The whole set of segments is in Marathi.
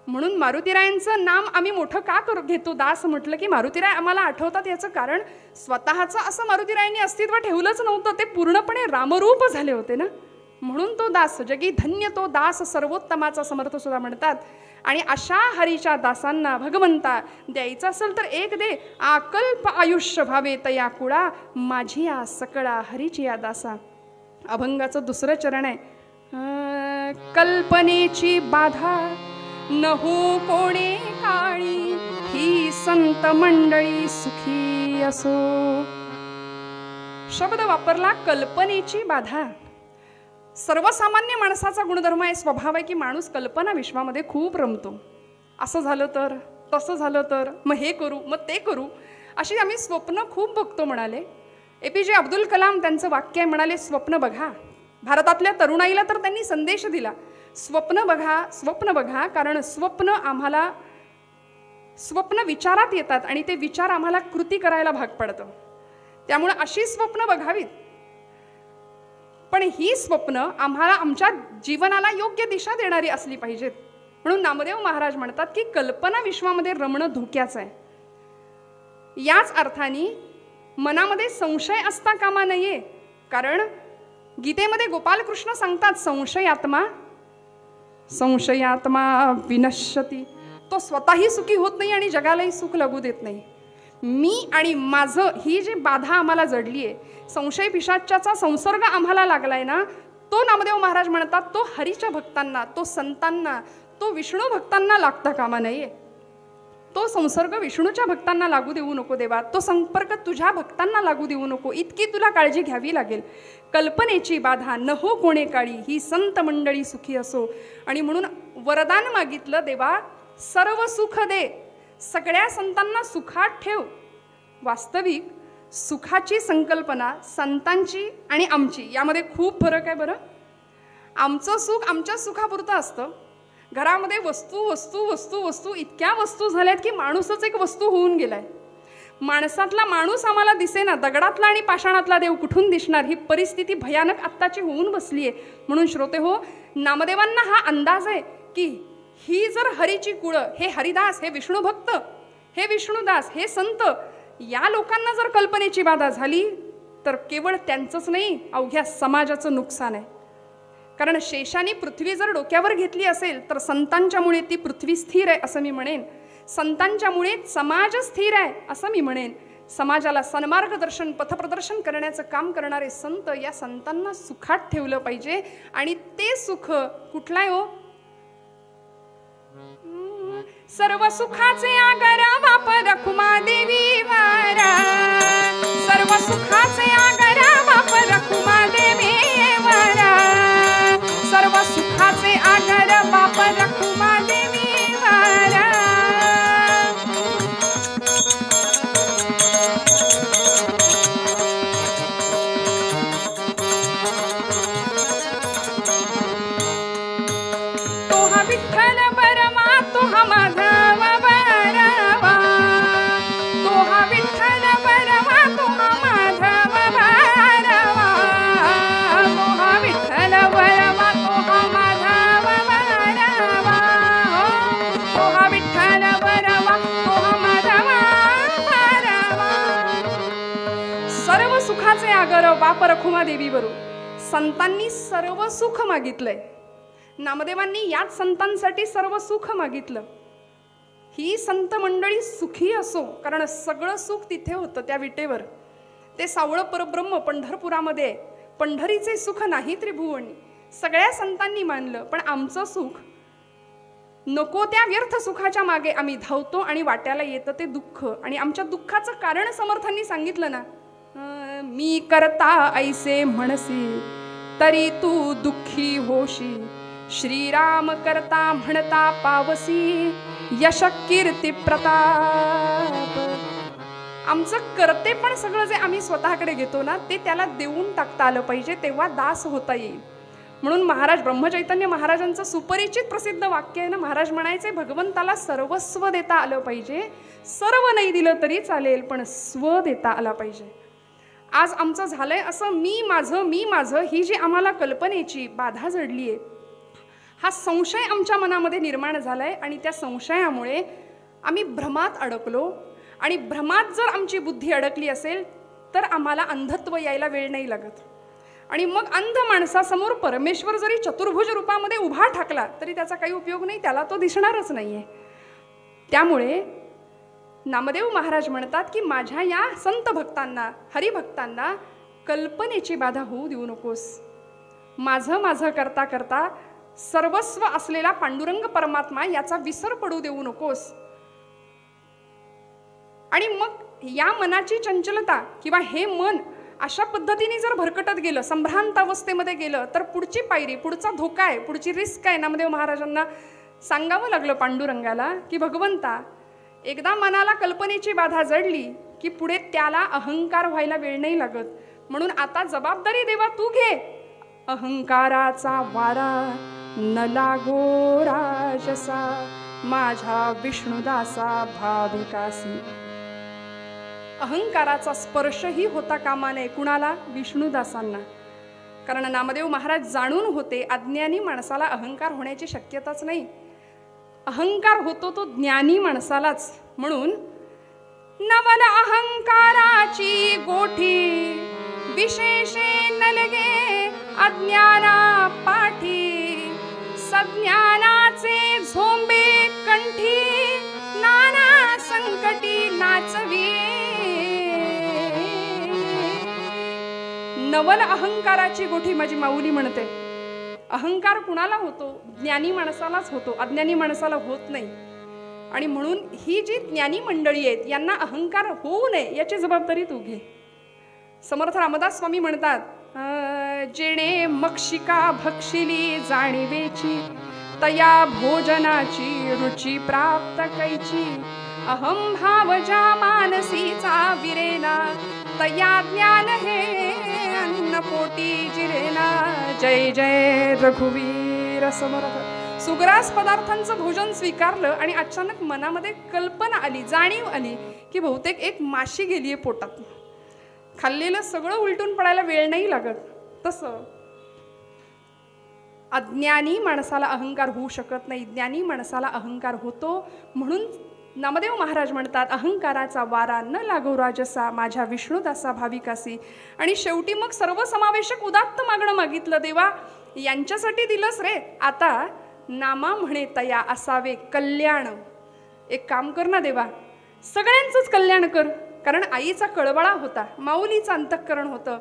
म्हणून मारुतीरायांचं नाम आम्ही मोठं का घेतो? दास म्हटलं की मारुतीराय आम्हाला आठवतात. याचं कारण स्वतःचं असं मारुतीरायांनी अस्तित्व ठेवलंच नव्हतं, ते पूर्णपणे रामरूप झाले होते ना. म्हणून तो दास, जगी धन्य तो दास सर्वोत्तमाचा समर्थ सुद्धा म्हणतात. आणि अशा हरीच्या दासांना भगवंता द्यायचं असेल तर एक दे, आकल्प आयुष्य व्हावे तया कुळा, माझी या सकळा हरीची या दासा. अभंगाचं दुसरं चरण आहे, कल्पनेची बाधा न हो कोणे काळी, ही संत मंडळी सुखी असो. शब्द वापरला कल्पनेची बाधा. सर्वसामान्य माणसाचा गुणधर्म आहे, स्वभाव आहे की माणूस कल्पना विश्वामध्ये खूप रमतो. असं झालं तर, तसं झालं तर, मग हे करू मग ते करू, अशी आम्ही स्वप्न खूप बघतो म्हणाले. APJ अब्दुल कलाम त्यांचं वाक्य आहे, म्हणाले स्वप्न बघा. भारतातल्या तरुणाईला तर त्यांनी संदेश दिला, स्वप्न बघा, स्वप्न बघा, कारण स्वप्न विचारात येतात आणि ते विचार आम्हाला कृती करायला भाग पडतं. त्यामुळे अशी स्वप्न बघावीत. पण ही स्वप्न आम्हाला आमच्या जीवनाला योग्य दिशा देणारी असली पाहिजेत. म्हणून नामदेव महाराज म्हणतात की कल्पना विश्वामध्ये रमणं धोक्याचं आहे. याच अर्थाने मनामध्ये संशय असता कामा नये, कारण गीतेमध्ये गोपालकृष्ण सांगतात संशयात्मा विनश्यती. तो स्वतःही सुखी होत नाही आणि जगालाही सुख लागू देत नाही. मी आणि माझं ही जी बाधा आम्हाला जडली आहे, संशय पिशाचाचा संसर्ग आम्हाला लागलाय ना, तो नामदेव महाराज म्हणतात तो हरीच्या भक्तांना, तो संतांना, तो विष्णू भक्तांना लागता कामा नये. तो संसर्ग विष्णूच्या भक्तांना लागू देऊ नको देवा, तो संपर्क तुझ्या भक्तांना लागू देऊ नको, इतकी तुला काळजी घ्यावी लागेल. कल्पनेची बाधा न हो कोणे काळी, ही संत मंडळी सुखी असो. आणि म्हणून वरदान मागितलं, देवा सर्व सुख दे, सगळ्या संतांना सुखात ठेव. वास्तविक सुखाची संकल्पना संतांची आणि आमची यामध्ये खूप फरक आहे बरं. आमचं सुख आमच्या सुखापुरतं असतं. घरामध्ये वस्तू वस्तू वस्तू वस्तू इतक्या वस्तू झाल्यात की माणूसच एक वस्तू होऊन गेलाय. माणसातला माणूस आम्हाला दिसेना, दगडातला आणि पाषाणातला देव कुठून दिसणार, ही परिस्थिती भयानक आत्ताची होऊन बसली आहे. म्हणून श्रोते हो, नामदेवांना हा अंदाज आहे की ही जर हरीची कुळं, हे हरिदास, हे विष्णू भक्त, हे विष्णुदास, हे संत, या लोकांना जर कल्पनेची बाधा झाली तर केवळ त्यांचंच नाही, अवघ्या समाजाचं नुकसान आहे. कारण शेषाने पृथ्वी जर डोक्यावर घेतली असेल तर संतांच्यामुळे ती पृथ्वी स्थिर आहे असं मी म्हणेन. संतांच्यामुळे समाज स्थिर आहे असं मी म्हणेन. समाजाला सन्मार्गदर्शन, पथप्रदर्शन करण्याचं काम करणारे संत, या संतांना सुखात ठेवलं पाहिजे. आणि ते सुख कुठलं आहे हो? सर्व सुखाचे आगर बाप रखुमा देवी वारा, सर्व सुखाचे आगर बाप रखुमा देवी वारा, सर्व सुखाचे आगर बाप रखुमा देवी वारा. तो हा विठ्ठल बरमा, तो हा माधव बरवा, तो हा विठ्ठल बरवा, तो हा माधव बरवा, तो हा विठ्ठल बरवा, तो हा माधव बरवा, तो हा विठ्ठल बरवा, तो हा माधव बरवा. सर्व सुखाचे आगर बाप रखुमा देवी बरू. संतांनी सर्व सुख मागितलंय. नामदेवांनी याच संतांसाठी सर्व सुख मागितलं. ही संत मंडळी सुखी असो, कारण सगळं सुख तिथे होतं त्या विटेवर. ते सावळ परब्रह्म पंढरपुरामध्ये, पंढरीचे सुख नाही त्रिभुवनी. सगळ्या संतांनी मानलं, पण आमचं सुख नको त्या व्यर्थ सुखाच्या मागे आम्ही धावतो आणि वाट्याला येतं ते दुःख. आणि आमच्या दुःखाचं कारण समर्थांनी सांगितलं ना, मी करता ऐसे म्हणसी तरी तू दुःखी होशी, श्रीराम करता म्हणता पावसी, यश कीर्ती प्रताप. आमचं करते पण सगळं जे आम्ही स्वतःकडे घेतो ना, ते त्याला देऊन टाकता आलं पाहिजे, तेव्हा दास होता येईल. म्हणून महाराज ब्रह्मचैतन्य महाराजांचं सुपरिचित प्रसिद्ध वाक्य आहे ना, महाराज म्हणायचे भगवंताला सर्वस्व देता आलं पाहिजे. सर्व नाही दिलं तरी चालेल, पण स्व देता आला पाहिजे. आज आमचं झालंय असं मी माझं ही जी आम्हाला कल्पनेची बाधा जडली आहे, हा संशय आमच्या मनामध्ये निर्माण झालाय आणि त्या संशयामुळे आम्ही भ्रमात अडकलो. आणि भ्रमात जर आमची बुद्धी अडकली असेल तर आम्हाला अंधत्व यायला वेळ नाही लागत. आणि मग अंध माणसासमोर परमेश्वर जरी चतुर्भुज रूपामध्ये उभा ठाकला तरी त्याचा काही उपयोग नाही, त्याला तो दिसणारच नाहीये. त्यामुळे नामदेव महाराज म्हणतात की माझ्या या संत भक्तांना, हरिभक्तांना कल्पनेची बाधा होऊ देऊ नकोस. माझं माझं करता करता सर्वस्व असलेला पांडुरंग परमात्मा याचा विसर पडू देऊ नकोस. आणि मग या मनाची चंचलता किंवा हे मन अशा पद्धतीने जर भरकटत गेलं, संभ्रांत अवस्थेमध्ये गेलं, तर पुढची पायरी, पुढचा धोका आहे, पुढची रिस्क आहे. नामदेव महाराजांना सांगावं लागलं पांडुरंगाला की भगवंता, एकदा मनाला कल्पनेची बाधा जडली की पुढे त्याला अहंकार व्हायला वेळ नाही लागत. म्हणून आता जबाबदारी देवा तू घे. अहंकाराचा वारा न लागो राजसा, माझ्या विष्णुदासा भाविकासी. अहंकाराचा स्पर्शही होता कामा नये. कुणाला? विष्णुदासांना. कारण नामदेव महाराज जाणून होते अज्ञानी माणसाला अहंकार होण्याची शक्यताच नाही. अहंकार होतो तो ज्ञानी माणसालाच. म्हणून नवल अहंकाराची गोठी, विशेषे न लगे अज्ञाना पाठी, सज्ञानाचे झोंबे कंठी, नाना संकटी नाचवी. नवल अहंकाराची गोठी माझी माऊली म्हणते. अहंकार कुणाला होतो? ज्ञानी माणसालाच होतो, अज्ञानी माणसाला होत नाही. आणि म्हणून ही जी ज्ञानी मंडळी आहेत यांना अहंकार होऊ नये याची जबाबदारी तू घे. समर्थ रामदास स्वामी म्हणतात, जेणे मक्षिका भक्षिली जाणीवेची, तया भोजनाची रुची प्राप्त कैची, अहम भाव ज्या मानसीचा विरेना, तया ज्ञान हे अन्न पोटी जिरेना. जय जय रघुवीर समर्थ. सुग्रास पदार्थांचं भोजन स्वीकारलं आणि अचानक मनामध्ये कल्पना आली, जाणीव आली की बहुतेक एक माशी गेलीये पोटात. खाल्लेलं सगळं उलटून पडायला वेळ नाही लागत. तसं अज्ञानी माणसाला अहंकार होऊ शकत नाही, ज्ञानी माणसाला अहंकार होतो. म्हणून नामदेव महाराज म्हणतात, अहंकाराचा वारा न लागो राजसा, माझ्या विष्णुदासा भाविकासी. आणि शेवटी मग सर्वसमावेशक उदात्त मागणं मागितलं. देवा यांच्यासाठी दिलंस रे, आता नामा म्हणे तया असावे कल्याण. एक काम कर ना देवा, सगळ्यांचंच कल्याण कर. कारण आईचा कळवळा होता, माऊलीचं अंतःकरण होतं.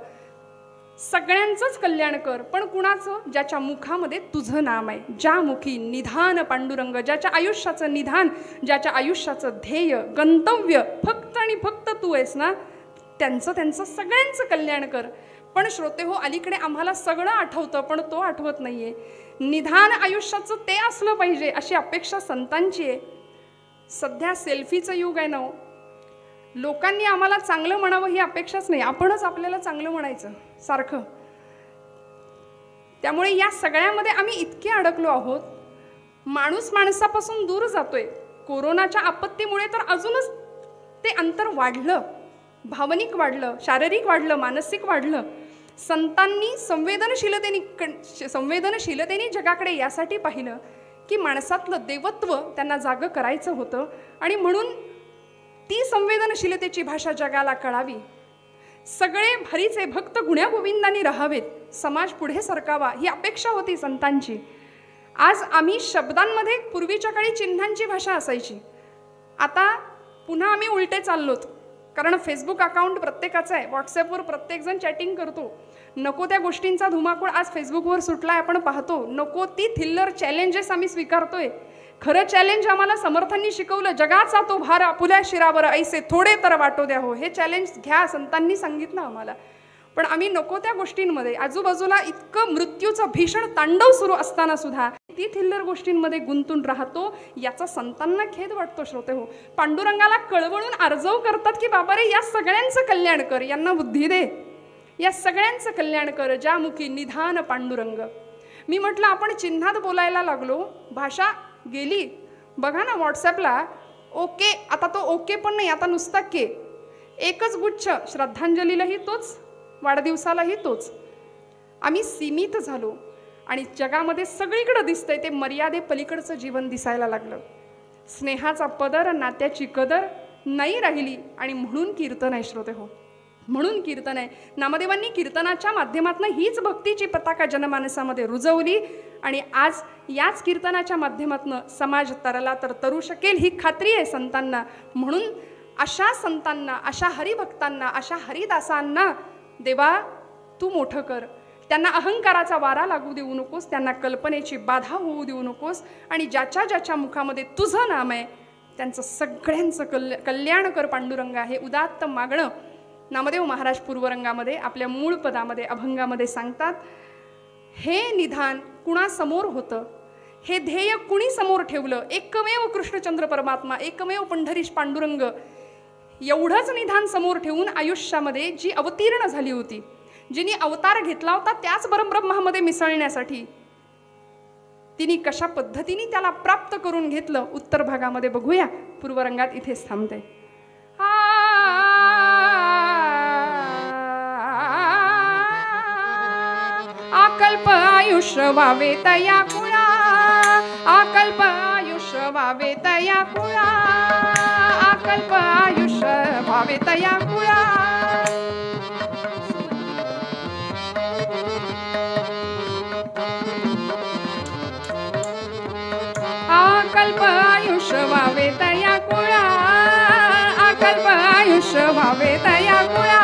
सगळ्यांचंच कल्याण कर, पण कुणाचं? ज्याच्या मुखामध्ये तुझं नाम आहे, ज्या मुखी निधान पांडुरंग, ज्याच्या आयुष्याचं निधान, ज्याच्या आयुष्याचं ध्येय, गंतव्य फक्त आणि फक्त तू आहेस ना, त्यांचं सगळ्यांचं कल्याण कर. पण श्रोते हो, अलीकडे आम्हाला सगळं आठवतं पण तो आठवत नाहीये. निधान आयुष्याचं ते असलं पाहिजे अशी अपेक्षा संतांची आहे. सध्या सेल्फीचं युग आहे ना. लोकांनी आम्हाला चांगलं म्हणावं ही अपेक्षाच नाही, आपणच आपल्याला चांगलं म्हणायचं सारखं. त्यामुळे या सगळ्यामध्ये आम्ही इतके अडकलो आहोत, माणूस माणसापासून दूर जातोय. कोरोनाच्या आपत्तीमुळे तर अजूनच ते अंतर वाढलं, भावनिक वाढलं, शारीरिक वाढलं, मानसिक वाढलं. संतांनी संवेदनशीलतेने जगाकडे यासाठी पाहिलं की माणसातलं देवत्व त्यांना जागं करायचं होतं. आणि म्हणून ती संवेदनशीलतेची भाषा जगाला कळावी. सगळे भरीचे भक्त गुण्यागोविंदांनी राहावेत, समाज पुढे सरकावा ही अपेक्षा होती संतांची. आज आम्ही शब्दांमध्ये पूर्वीच्या काळी चिन्हांची भाषा असायची, आता पुन्हा आम्ही उलटे चाललोत. कारण फेसबुक अकाउंट प्रत्येकाचं आहे, व्हॉट्सॲपवर प्रत्येकजण चॅटिंग करतो. नको त्या गोष्टींचा धुमाकूळ आज फेसबुकवर सुटलाय, आपण पाहतो. नको ती थिल्लर चॅलेंजेस आम्ही स्वीकारतोय. खरं चॅलेंज आम्हाला समर्थांनी शिकवलं, जगाचा तो भार आपुल्या शिरावर ऐसे थोडे तर वाटो द्या हो. हे चॅलेंज घ्या, संतांनी सांगितलं आम्हाला. पण आम्ही नको त्या गोष्टींमध्ये, आजूबाजूला इतकं मृत्यूचं भीषण तांडव सुरू असताना सुद्धा ती थिल्लर गोष्टींमध्ये गुंतून राहतो. याचा संतांना खेद वाटतो श्रोते हो. पांडुरंगाला कळवळून आर्जव करतात की बाबा रे, या सगळ्यांचं कल्याण कर, यांना बुद्धी दे, या सगळ्यांचं कल्याण कर, ज्या मुखी निधान पांडुरंग. मी म्हटलं आपण चिन्हात बोलायला लागलो, भाषा गेली. बघा ना व्हॉट्सॲपला ओके, आता तो ओके पण नाही, आता नुसता के. एकच गुच्छ, श्रद्धांजलीलाही तोच, वाढदिवसालाही तोच. आम्ही सीमित झालो. आणि जगामध्ये सगळीकडे दिसतंय ते मर्यादे पलीकडचं जीवन दिसायला लागलं. स्नेहाचा पदर, नात्याची कदर नाही राहिली आणि म्हणून कीर्तन आहे श्रोते हो, म्हणून कीर्तन आहे. नामदेवांनी कीर्तनाच्या माध्यमातून हीच भक्तीची पताका जनमानसामध्ये रुजवली आणि आज याच कीर्तनाच्या माध्यमातून समाज तरला तर तरू शकेल ही खात्री आहे संतांना. म्हणून अशा संतांना, अशा हरिभक्तांना, अशा हरिदासांना देवा तू मोठं कर. त्यांना अहंकाराचा वारा लागू देऊ नकोस, त्यांना कल्पनेची बाधा होऊ देऊ नकोस आणि ज्याच्या ज्याच्या मुखामध्ये तुझं नाम आहे त्यांचं सगळ्यांचं कल्याण कर पांडुरंगा. हे उदात्त मागणं नामदेव महाराज पूर्वरंगामध्ये आपल्या मूळ पदामध्ये अभंगामध्ये सांगतात. हे निधान कुणासमोर होतं, हे ध्येय कुणी समोर ठेवलं, एकमेव कृष्णचंद्र परमात्मा, एकमेव पंढरीश पांडुरंग. एवढंच निधान समोर ठेवून आयुष्यामध्ये जी अवतीर्ण झाली होती, जिने अवतार घेतला होता त्याच परब्रह्मामध्ये मिसळण्यासाठी, तिने कशा पद्धतीने त्याला प्राप्त करून घेतलं उत्तर भागामध्ये बघूया. पूर्वरंगात इथेच थांबते. आकल्प आयुष्य व्हावे तया कुळा, आकल्प आयुष्य व्हावे तया कुळा, आकल्प आयुष्य व्हावे तया कुळा. आकल्प आयुष्य व्हावे तया कुळा, आकल्प आयुष्य व्हावे तया कुळा.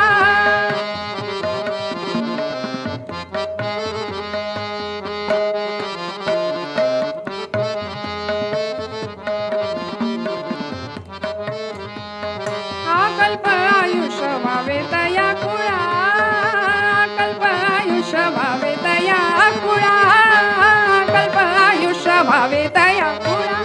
आकल्प आयुष्य व्हावे तया कुळा, आकल्प आयुष्य व्हावे तया कुळा, आकल्प आयुष्य व्हावे तया कुळा.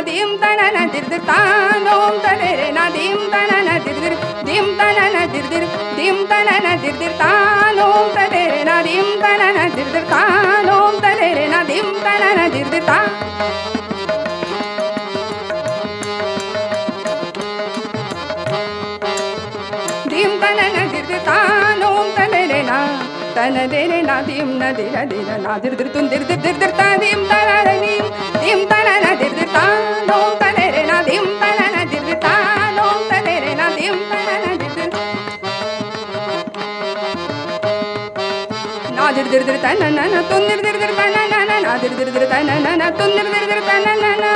dim tanana dirdir tanom tadere na dim tanana dirdir dim tanana dirdir dim tanana dirdir tanom tadere na dim tanana dirdir tanom tadere na dim tanana dirdir ta. dim tanana dirdir tanom tadere na tana dere na dim na dira dira na dirdir tun dirdir dirdir ta dim tanana dim tanana dirdir ta nom tadere na dim tanana dirdir ta nom tadere na dim tanana dirdir na dirdir dir tanana na tun dirdir dir tanana na dirdir dir tanana na tun dirdir dir tanana na.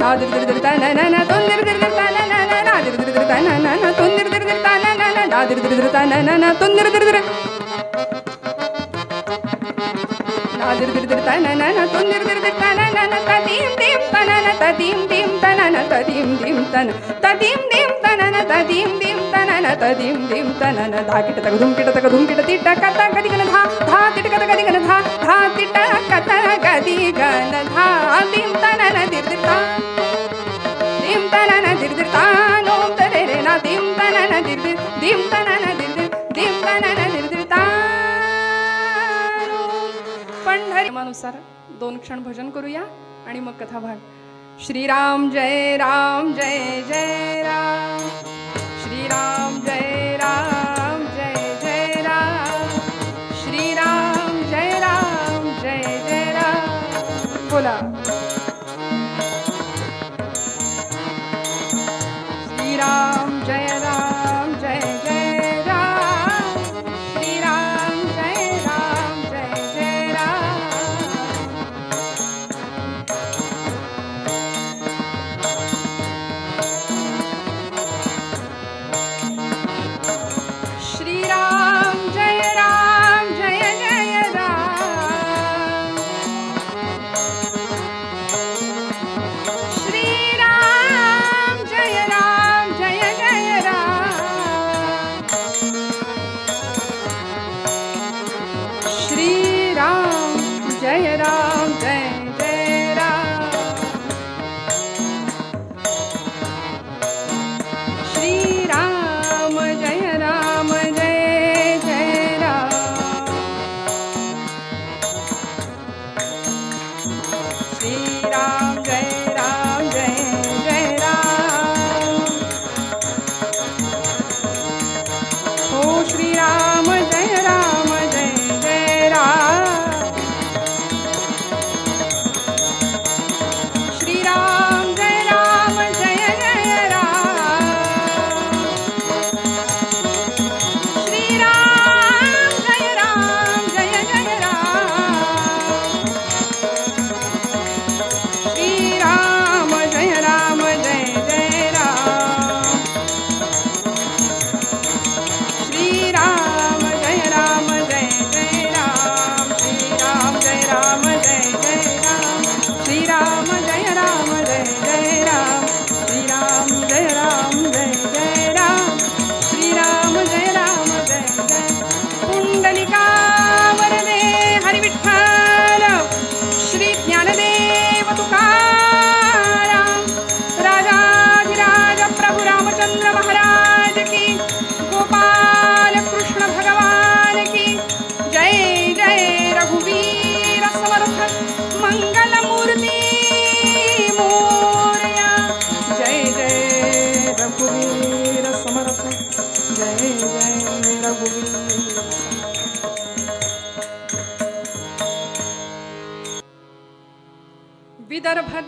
Nadir dir dir ta na na na tundir dir dir ta na na na nadir dir dir ta na na na tundir dir dir ta na na na nadir dir dir ta na na na tundir dir dir nadir dir dir ta na na na tundir dir dir ta na na na tadim dim ta na na tadim dim ta na na tadim dim ta na tadim dim ta na na tadim dim ta na na tadim dim ta na na dha kita tak dhum kita tita kata gadi gana dha dha tita kata gadi gana dha dha tita kata gadi gana dha dim ta na na dir dir ta dim tanana dirdir ta nom tadere na dim tanana dirdir dim tanana dirdir dim tanana dirdir ta. पंढरीनुसार 2 क्षण भजन करूया आणि मग कथा भाग. श्रीराम जय राम जय जय राम श्रीराम जय राम जय जय राम श्रीराम जय राम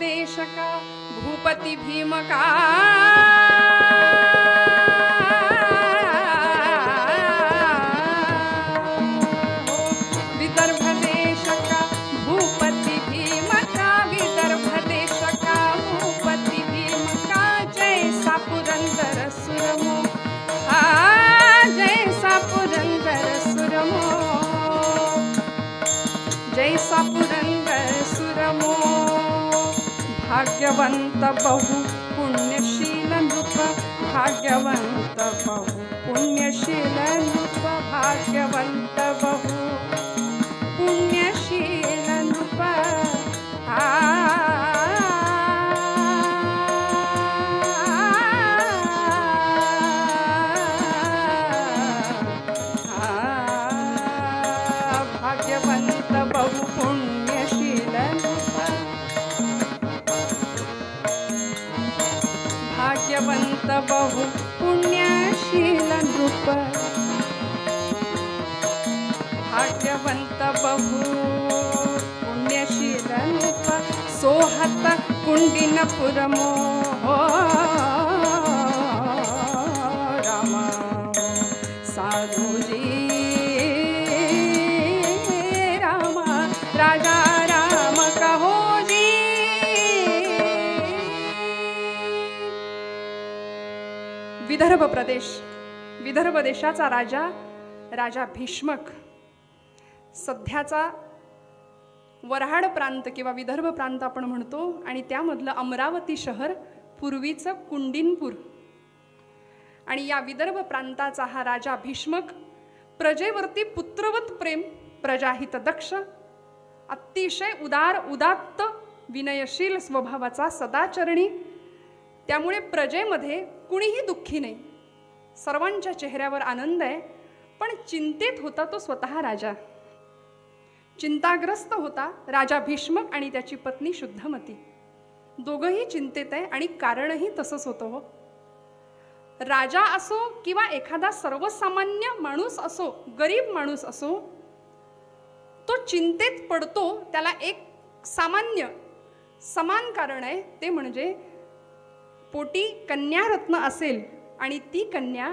देशका भूपती भीमका जैसा पुरंदर सुरमो भाग्यवंत बहु पुण्यशील नृप भाग्यवंत बहु पुण्यशील नृप भाग्यवंत बहु पुण्यशील नृप भाग्यवंत बहु पुण्यशील नृप भाग्यवंत बहु पुण्यशील नृप सोहत कुंडिनपुरमो राम साधुजी राम राजा राम कहो जी। विदर्भ प्रदेश, विदर्भ देशाचा राजा राजा भीष्मक, सध्याचा वऱ्हाड प्रांत किंवा विदर्भ प्रांत आपण म्हणतो, आणि त्यामधलं अमरावती शहर पूर्वीचं कुंडिनपूर, आणि या विदर्भ प्रांताचा हा राजा भीष्मक प्रजेवरती पुत्रवत प्रेम, प्रजाहित दक्ष, अतिशय उदार उदात्त विनयशील स्वभावाचा, सदाचरणी, त्यामुळे प्रजेमध्ये कुणीही दुःखी नाही, सर्वांच्या चेहऱ्यावर आनंद आहे. पण चिंतेत होता तो स्वतः राजा, चिंताग्रस्त होता राजा भीष्मक आणि त्याची पत्नी शुद्धमती. दोघंही चिंतेत आहे आणि कारणही तसंच होतं हो. राजा असो किंवा एखादा सर्वसामान्य माणूस असो, गरीब माणूस असो, तो चिंतेत पडतो. त्याला एक सामान्य समान कारण आहे, ते म्हणजे पोटी कन्यारत्न असेल आणि ती कन्या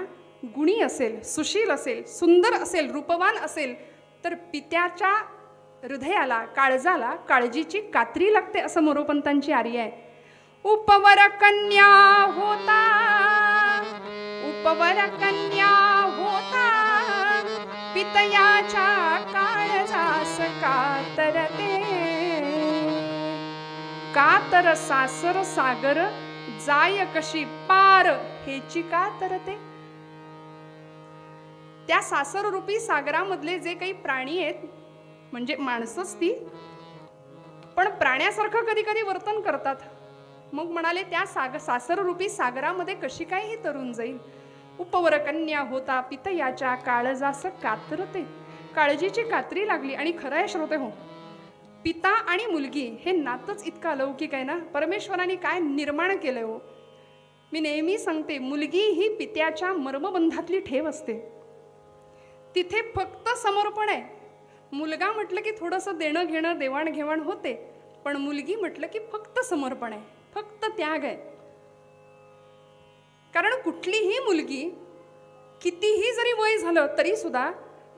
गुणी असेल, सुशील असेल, सुंदर असेल, रूपवान असेल, तर पित्याच्या हृदयाला, काळजाला काळजीची कात्री लागते, असं मोरोपंतांची आर्य आहे. उपवर कन्या होता, उपवर कन्या होता, पितयाच्या काळजास कातरते. कातर सासर सागर जाय कशी पार, हेची कातरते. त्या सासर रूपी सागरामधले जे काही प्राणी आहेत, म्हणजे माणसंच ती, पण प्राण्यासारखं कधी कधी वर्तन करतात. मग म्हणाले त्या सासर रूपी सागरामध्ये कशी काय ही तरुण जाईल. उपवर कन्या होता, पितयाच्या काळजास कातरते. काळजीची कात्री लागली. आणि खरं आहे श्रोते हो, पिता आणि मुलगी हे नातंच इतकं अलौकिक आहे ना. परमेश्वराने काय निर्माण केलंय हो. मी नेहमी सांगते, मुलगी ही पित्याच्या मर्मबंधातली ठेव असते. तिथे फक्त समर्पण आहे. मुलगा म्हटलं की थोडंसं देणं घेणं, देवाणघेवाण होते, पण मुलगी म्हटलं की फक्त समर्पण आहे, फक्त त्याग आहे. कारण कुठलीही मुलगी कितीही जरी वय झालं तरी सुद्धा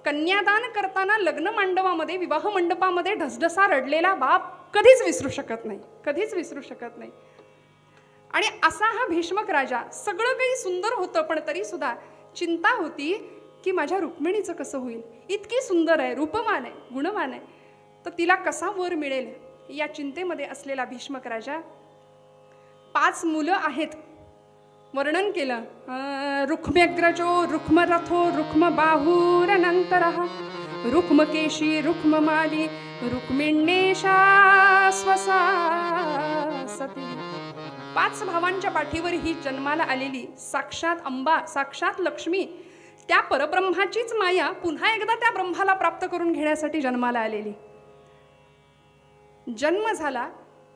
कन्यादान करताना लग्न मांडवामध्ये, विवाह मंडपामध्ये ढसढसा रडलेला बाप कधीच विसरू शकत नाही, कधीच विसरू शकत नाही. आणि असा हा भीष्मक राजा, सगळं काही सुंदर होतं, पण तरी सुद्धा चिंता होती की माझ्या रुक्मिणीचं कसं होईल. इतकी सुंदर आहे, रूपवान आहे, गुणवान आहे, तर तिला कसा वर मिळेल, या चिंतेमध्ये असलेला भीष्मक राजा. 5 मुलं आहेत, वर्णन केलं. रुक्म्यग्रजो रुक्मरथो रुक्मबाहुरनंतरः रुक्मकेशी रुक्ममाली रुक्मिण्येषा स्वसा सती. 5 भावांच्या पाठीवर ही जन्माला आलेली साक्षात अंबा, साक्षात लक्ष्मी, त्या परब्रह्माचीच माया पुन्हा एकदा त्या ब्रह्माला प्राप्त करून घेण्यासाठी जन्माला आलेली. जन्म झाला.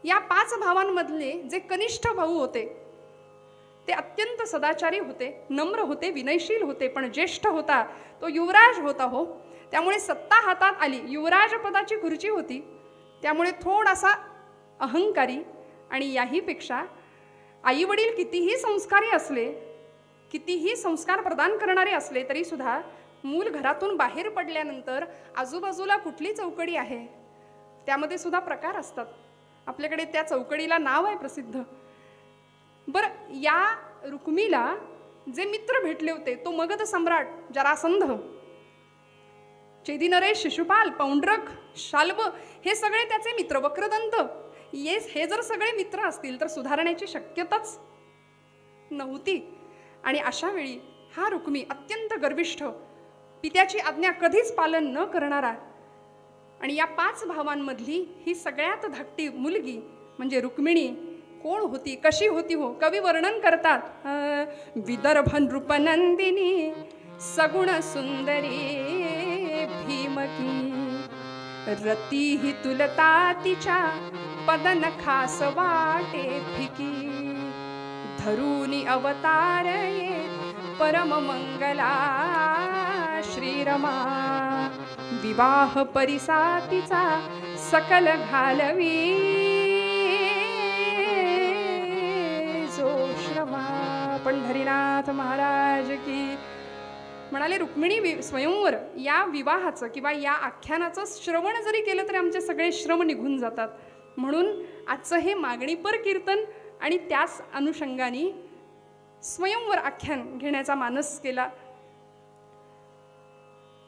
या 5 भावांमधले जे कनिष्ठ भाऊ होते ते अत्यंत सदाचारी होते, नम्र होते, विनयशील होते, पण ज्येष्ठ होता तो युवराज होता हो. त्यामुळे सत्ता हातात आली, युवराज पदाची खुर्ची होती, त्यामुळे थोडासा अहंकारी आणि याहीपेक्षा आई वडील कितीही संस्कारी असले, कितीही संस्कार प्रदान करणारे असले तरी सुद्धा मूल घरातून बाहेर पडल्यानंतर आजूबाजूला कुठली चौकडी आहे त्यामध्ये सुद्धा प्रकार असतात. आपल्याकडे त्या चौकडीला नाव आहे प्रसिद्ध. बरं, या रुक्मीला जे मित्र भेटले होते तो मगध सम्राट जरासंध, चेदिनरेश, शिशुपाल, पौंड्रक, शाल्ब हे सगळे त्याचे मित्र, वक्रदंत, हे जर सगळे मित्र असतील तर सुधारण्याची शक्यताच नव्हती. आणि अशा वेळी हा रुक्मी अत्यंत गर्विष्ठ, पित्याची आज्ञा कधीच पालन न करणारा, आणि या 5 भावांमधली ही सगळ्यात धाकटी मुलगी म्हणजे रुक्मिणी कोण होती, कशी होती हो? कवी वर्णन करतात, विदर्भ नृपनंदिनी सगुण सुंदरी भीमकी, रती ही तुलता तिच्या पदन खास वाटे फिकी, धरुनी अवतार ये परम मंगला श्रीरमा, विवाह परिसातीचा सकल घालवी जो श्रमा. पंढरीनाथ महाराज की. म्हणाले, रुक्मिणी स्वयंवर या विवाहाचं किंवा या आख्यानाचं श्रवण जरी केलं तरी आमचे सगळे श्रम निघून जातात. म्हणून आजचं हे मागणीपर कीर्तन आणि त्याच अनुषंगाने स्वयंवर आख्यान घेण्याचा मानस केला.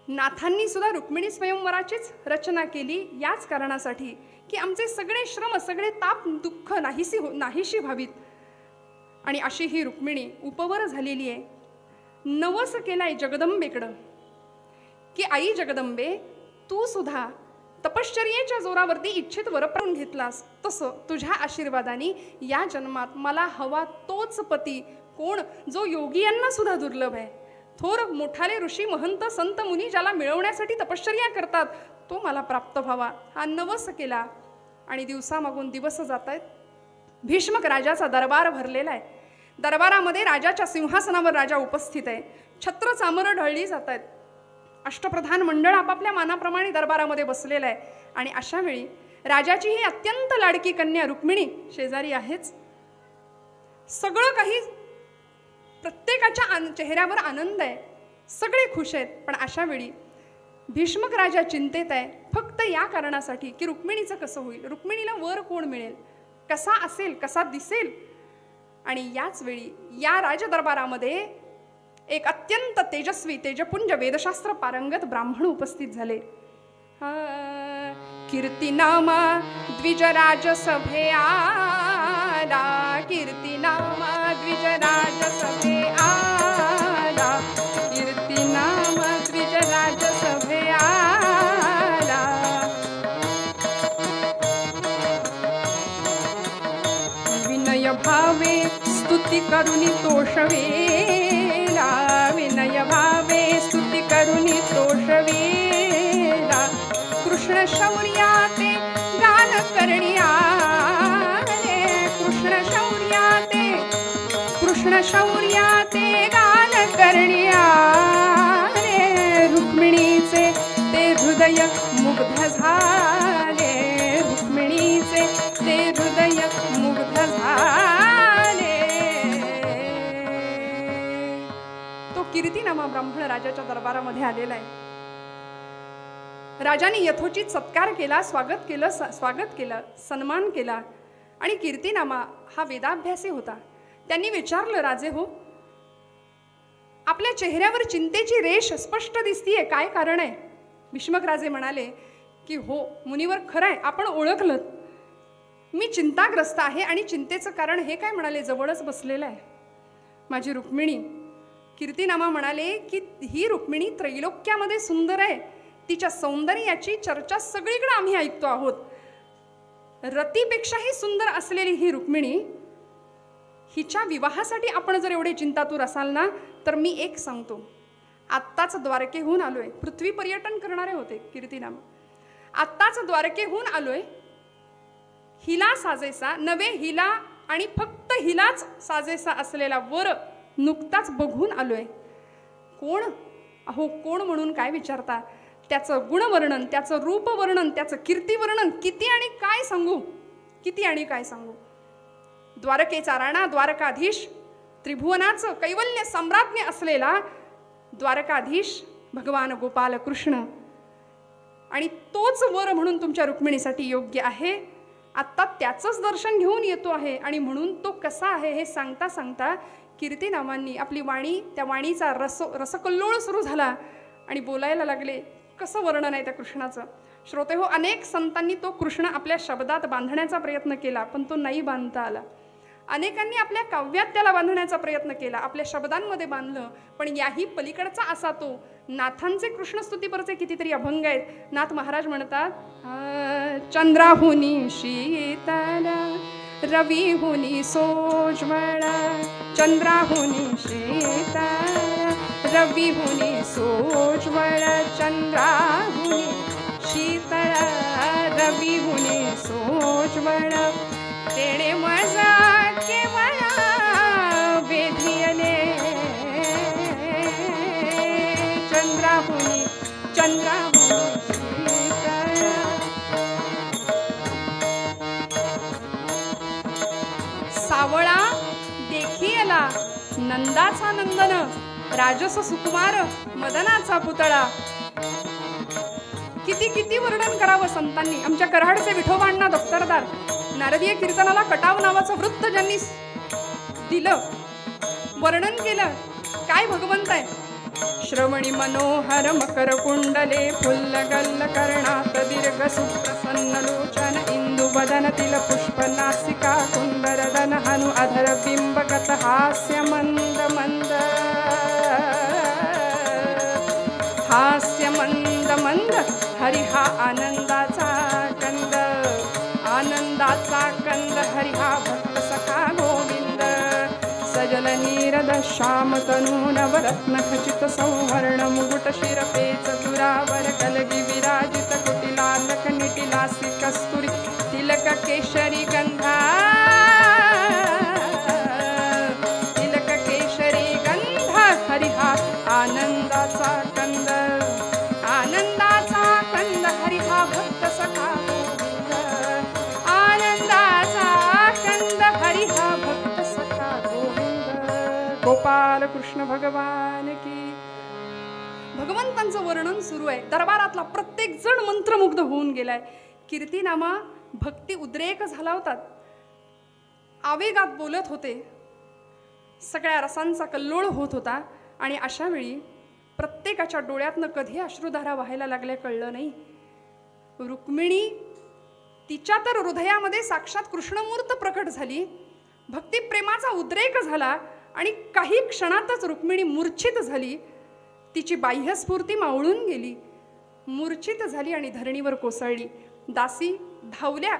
नाथांनी सुद्धा रुक्मिणी स्वयंवराचीच रचना केली याच कारणासाठी की आमचे सगळे श्रम, सगळे ताप, दुःख नाहीशी व्हावीत. आणि अशी ही रुक्मिणी उपवर झालेली आहे. नवस केलाय जगदंबेकडं की आई जगदंबे, तू सुद्धा तपश्चर्येच्या जोरावरती इच्छित वर पाहून घेतलास, तसं तुझ्या आशीर्वादाने या जन्मात मला हवा तोच पती, कोण जो योगियांना सुद्धा दुर्लभ आहे, थोर मोठाले ऋषी महंत संत मुनी ज्याला मिळवण्यासाठी तपश्चर्या करतात, तो मला प्राप्त व्हावा हा नवस केला. आणि दिवसामागून दिवस जात आहेत. भीष्मक राजाचा दरबार भरलेला आहे. दरबारामध्ये राजाच्या सिंहासनावर राजा उपस्थित आहे. छत्र चामरं ढळली जात आहेत. अष्टप्रधान मंडळ आपापल्या मानाप्रमाणे दरबारामध्ये बसलेलं आहे. आणि अशा वेळी राजाची ही अत्यंत लाडकी कन्या रुक्मिणी शेजारी आहेच. सगळं काही, प्रत्येकाच्या चेहऱ्यावर आनंद आहे, सगळे खुश आहेत. पण अशा वेळी भीष्मक राजा चिंतेत आहे फक्त या कारणासाठी की रुक्मिणीचं कसं होईल, रुक्मिणीला वर कोण मिळेल, कसा असेल, कसा दिसेल. आणि याच वेळी या राजदरबारामध्ये एक अत्यंत तेजस्वी, तेजपुंज, वेदशास्त्र पारंगत ब्राह्मण उपस्थित झाले. कीर्तिनामा द्विजराज सभे आला, कीर्तिनामा द्विजराज सभे आला, कीर्तिनामा द्विजराज सभे आला. विनय भावे स्तुती करुनी तोषवेला, विनय भावे स्तुती करुनी तोषवेला. कृष्ण शौर्याते गान करण्याले, कृष्ण शौर्याते, कृष्ण शौर्याते गान करण्याले. रुक्मिणीचे ते हृदय मुग्ध झाले, रुक्मिणीचे ते हृदय मुग्ध झाले. तो कीर्तिनामा ब्राह्मण राजाच्या दरबारामध्ये आलेला आहे. राजाने यथोचित सत्कार केला, स्वागत केलं, सन्मान केला. आणि कीर्तिनामा हा वेदाभ्यासी होता. त्यांनी विचारलं, राजे हो, आपल्या चेहऱ्यावर चिंतेची रेष स्पष्ट दिसतीये, काय कारण आहे? भीष्मक राजे म्हणाले की हो मुनिवर, खरं आहे, आपण ओळखलं, मी चिंताग्रस्त आहे. आणि चिंतेचं कारण हे काय? म्हणाले, जवळच बसलेलं आहे माझी रुक्मिणी. कीर्तिनामा म्हणाले की ही रुक्मिणी त्रैलोक्यामध्ये सुंदर आहे, तिच्या सौंदर्याची चर्चा सगळीकडे आम्ही ऐकतो आहोत. रतीपेक्षाही सुंदर असलेली ही रुक्मिणी, हिच्या विवाहासाठी आपण जर एवढे चिंतातूर असाल ना, तर मी एक सांगतो, आत्ताच द्वारकेहून आलोय. पृथ्वी पर्यटन करणारे होते कीर्तिनामा. आत्ताच द्वारकेहून आलोय, हिला साजेसा नवे, हिला आणि फक्त हिलाच साजेसा असलेला वर नुकताच बघून आलोय. कोण? अहो कोण म्हणून काय विचारता? त्याचं गुणवर्णन, त्याचं रूपवर्णन, त्याचं कीर्तिवर्णन किती आणि काय सांगू, किती आणि काय सांगू. द्वारकेचा राणा, द्वारकाधीश, त्रिभुवनाचं कैवल्य सम्राज्ञ असलेला द्वारकाधीश भगवान गोपाल कृष्ण, आणि तोच वर म्हणून तुमच्या रुक्मिणीसाठी योग्य आहे. आत्ता त्याचंच दर्शन घेऊन येतो आहे. आणि म्हणून तो कसा आहे हे सांगता सांगता कीर्तिनामांनी आपली वाणी, त्या वाणीचा रसकल्लोळ सुरू झाला आणि बोलायला लागले. कसं वर्णन आहे त्या कृष्णाचं. श्रोते हो, अनेक संतांनी तो कृष्ण आपल्या शब्दात बांधण्याचा प्रयत्न केला, पण तो नाही बांधता आला. अनेकांनी आपल्या काव्यात त्याला बांधण्याचा प्रयत्न केला, आपल्या शब्दांमध्ये बांधलं, पण याही पलीकडचा असा तो. नाथांचे कृष्णस्तुतीपरचे कितीतरी अभंग आहेत. नाथ महाराज म्हणतात, चंद्राहुनी शीतल, रविहुनी सोज्वळ, चंद्राहुनी शीतल, रविहुनी सोज्वळ, चंद्राहुनी शीतळ, रविहुनी सोज्वळ, तेणे मजा केवळ वेधियले, चंद्राहुनी चंद्राहुनी शीतळ. सावळा देखियला नंदाचा नंदन, राजस सुकुमार मदनाचा पुतळा. किती किती वर्णन करावं संतांनी. आमच्या कराडचे विठोबांना दफ्तरदार नारदीय कीर्तनाला कटाव नावाचं वृत्त ज्यांनी दिलं, वर्णन केलं, काय भगवंत आहे. श्रवणी मनोहर मकर कुंडले, फुल्लगल्ल कर्णात दीर्घ सुप्रसन्न लोचन, इंदु बदन तिल पुष्प नासिका, कुंदरदन हनु अधर बिंबगत हास्य मंद मंद, हास्य मंद मंद, हरि हा आनंदाचा कंद, आनंदाचा कंद, हरि हा भक्त सखा गोविंद. सजल नीरद श्याम तनू नवरत्न खचित सौवर्ण, मुकुट शिरपेच दुरावर कलगी विराजित, कुटिलालक निटिलासी कस्तुरी, तिलक केशरी गंधा, तिलक केशरी गंधा, हरि हा आनंदाचा कंद, आनंदाचा कंद, हरि हा भक्त सखा गोविंद, आनंदाचा कंद, हरि हा भक्त सखा गोविंद. गोपाल कृष्ण भगवान की. भगवंतांचं वर्णन सुरू आहे. दरबारातला प्रत्येक जण मंत्रमुग्ध होऊन गेलाय. कीर्तिनामा भक्ती उद्रेक झाला होता, आवेगात बोलत होते, सगळ्या रसांचा कल्लोळ होत होता. आणि अशा वेळी प्रत्येकाच्या डोळ्यातनं कधी अश्रुधारा व्हायला लागल्या कळलं नाही. रुक्मिणी तिच्या तर हृदयामध्ये साक्षात कृष्णमूर्त प्रकट झाली, भक्तिप्रेमाचा उद्रेक झाला आणि काही क्षणातच रुक्मिणी मूर्छित झाली. तिची बाह्यस्फूर्ती मावळून गेली, मूर्छित झाली आणि धरणीवर कोसळली. दासी धावल्या,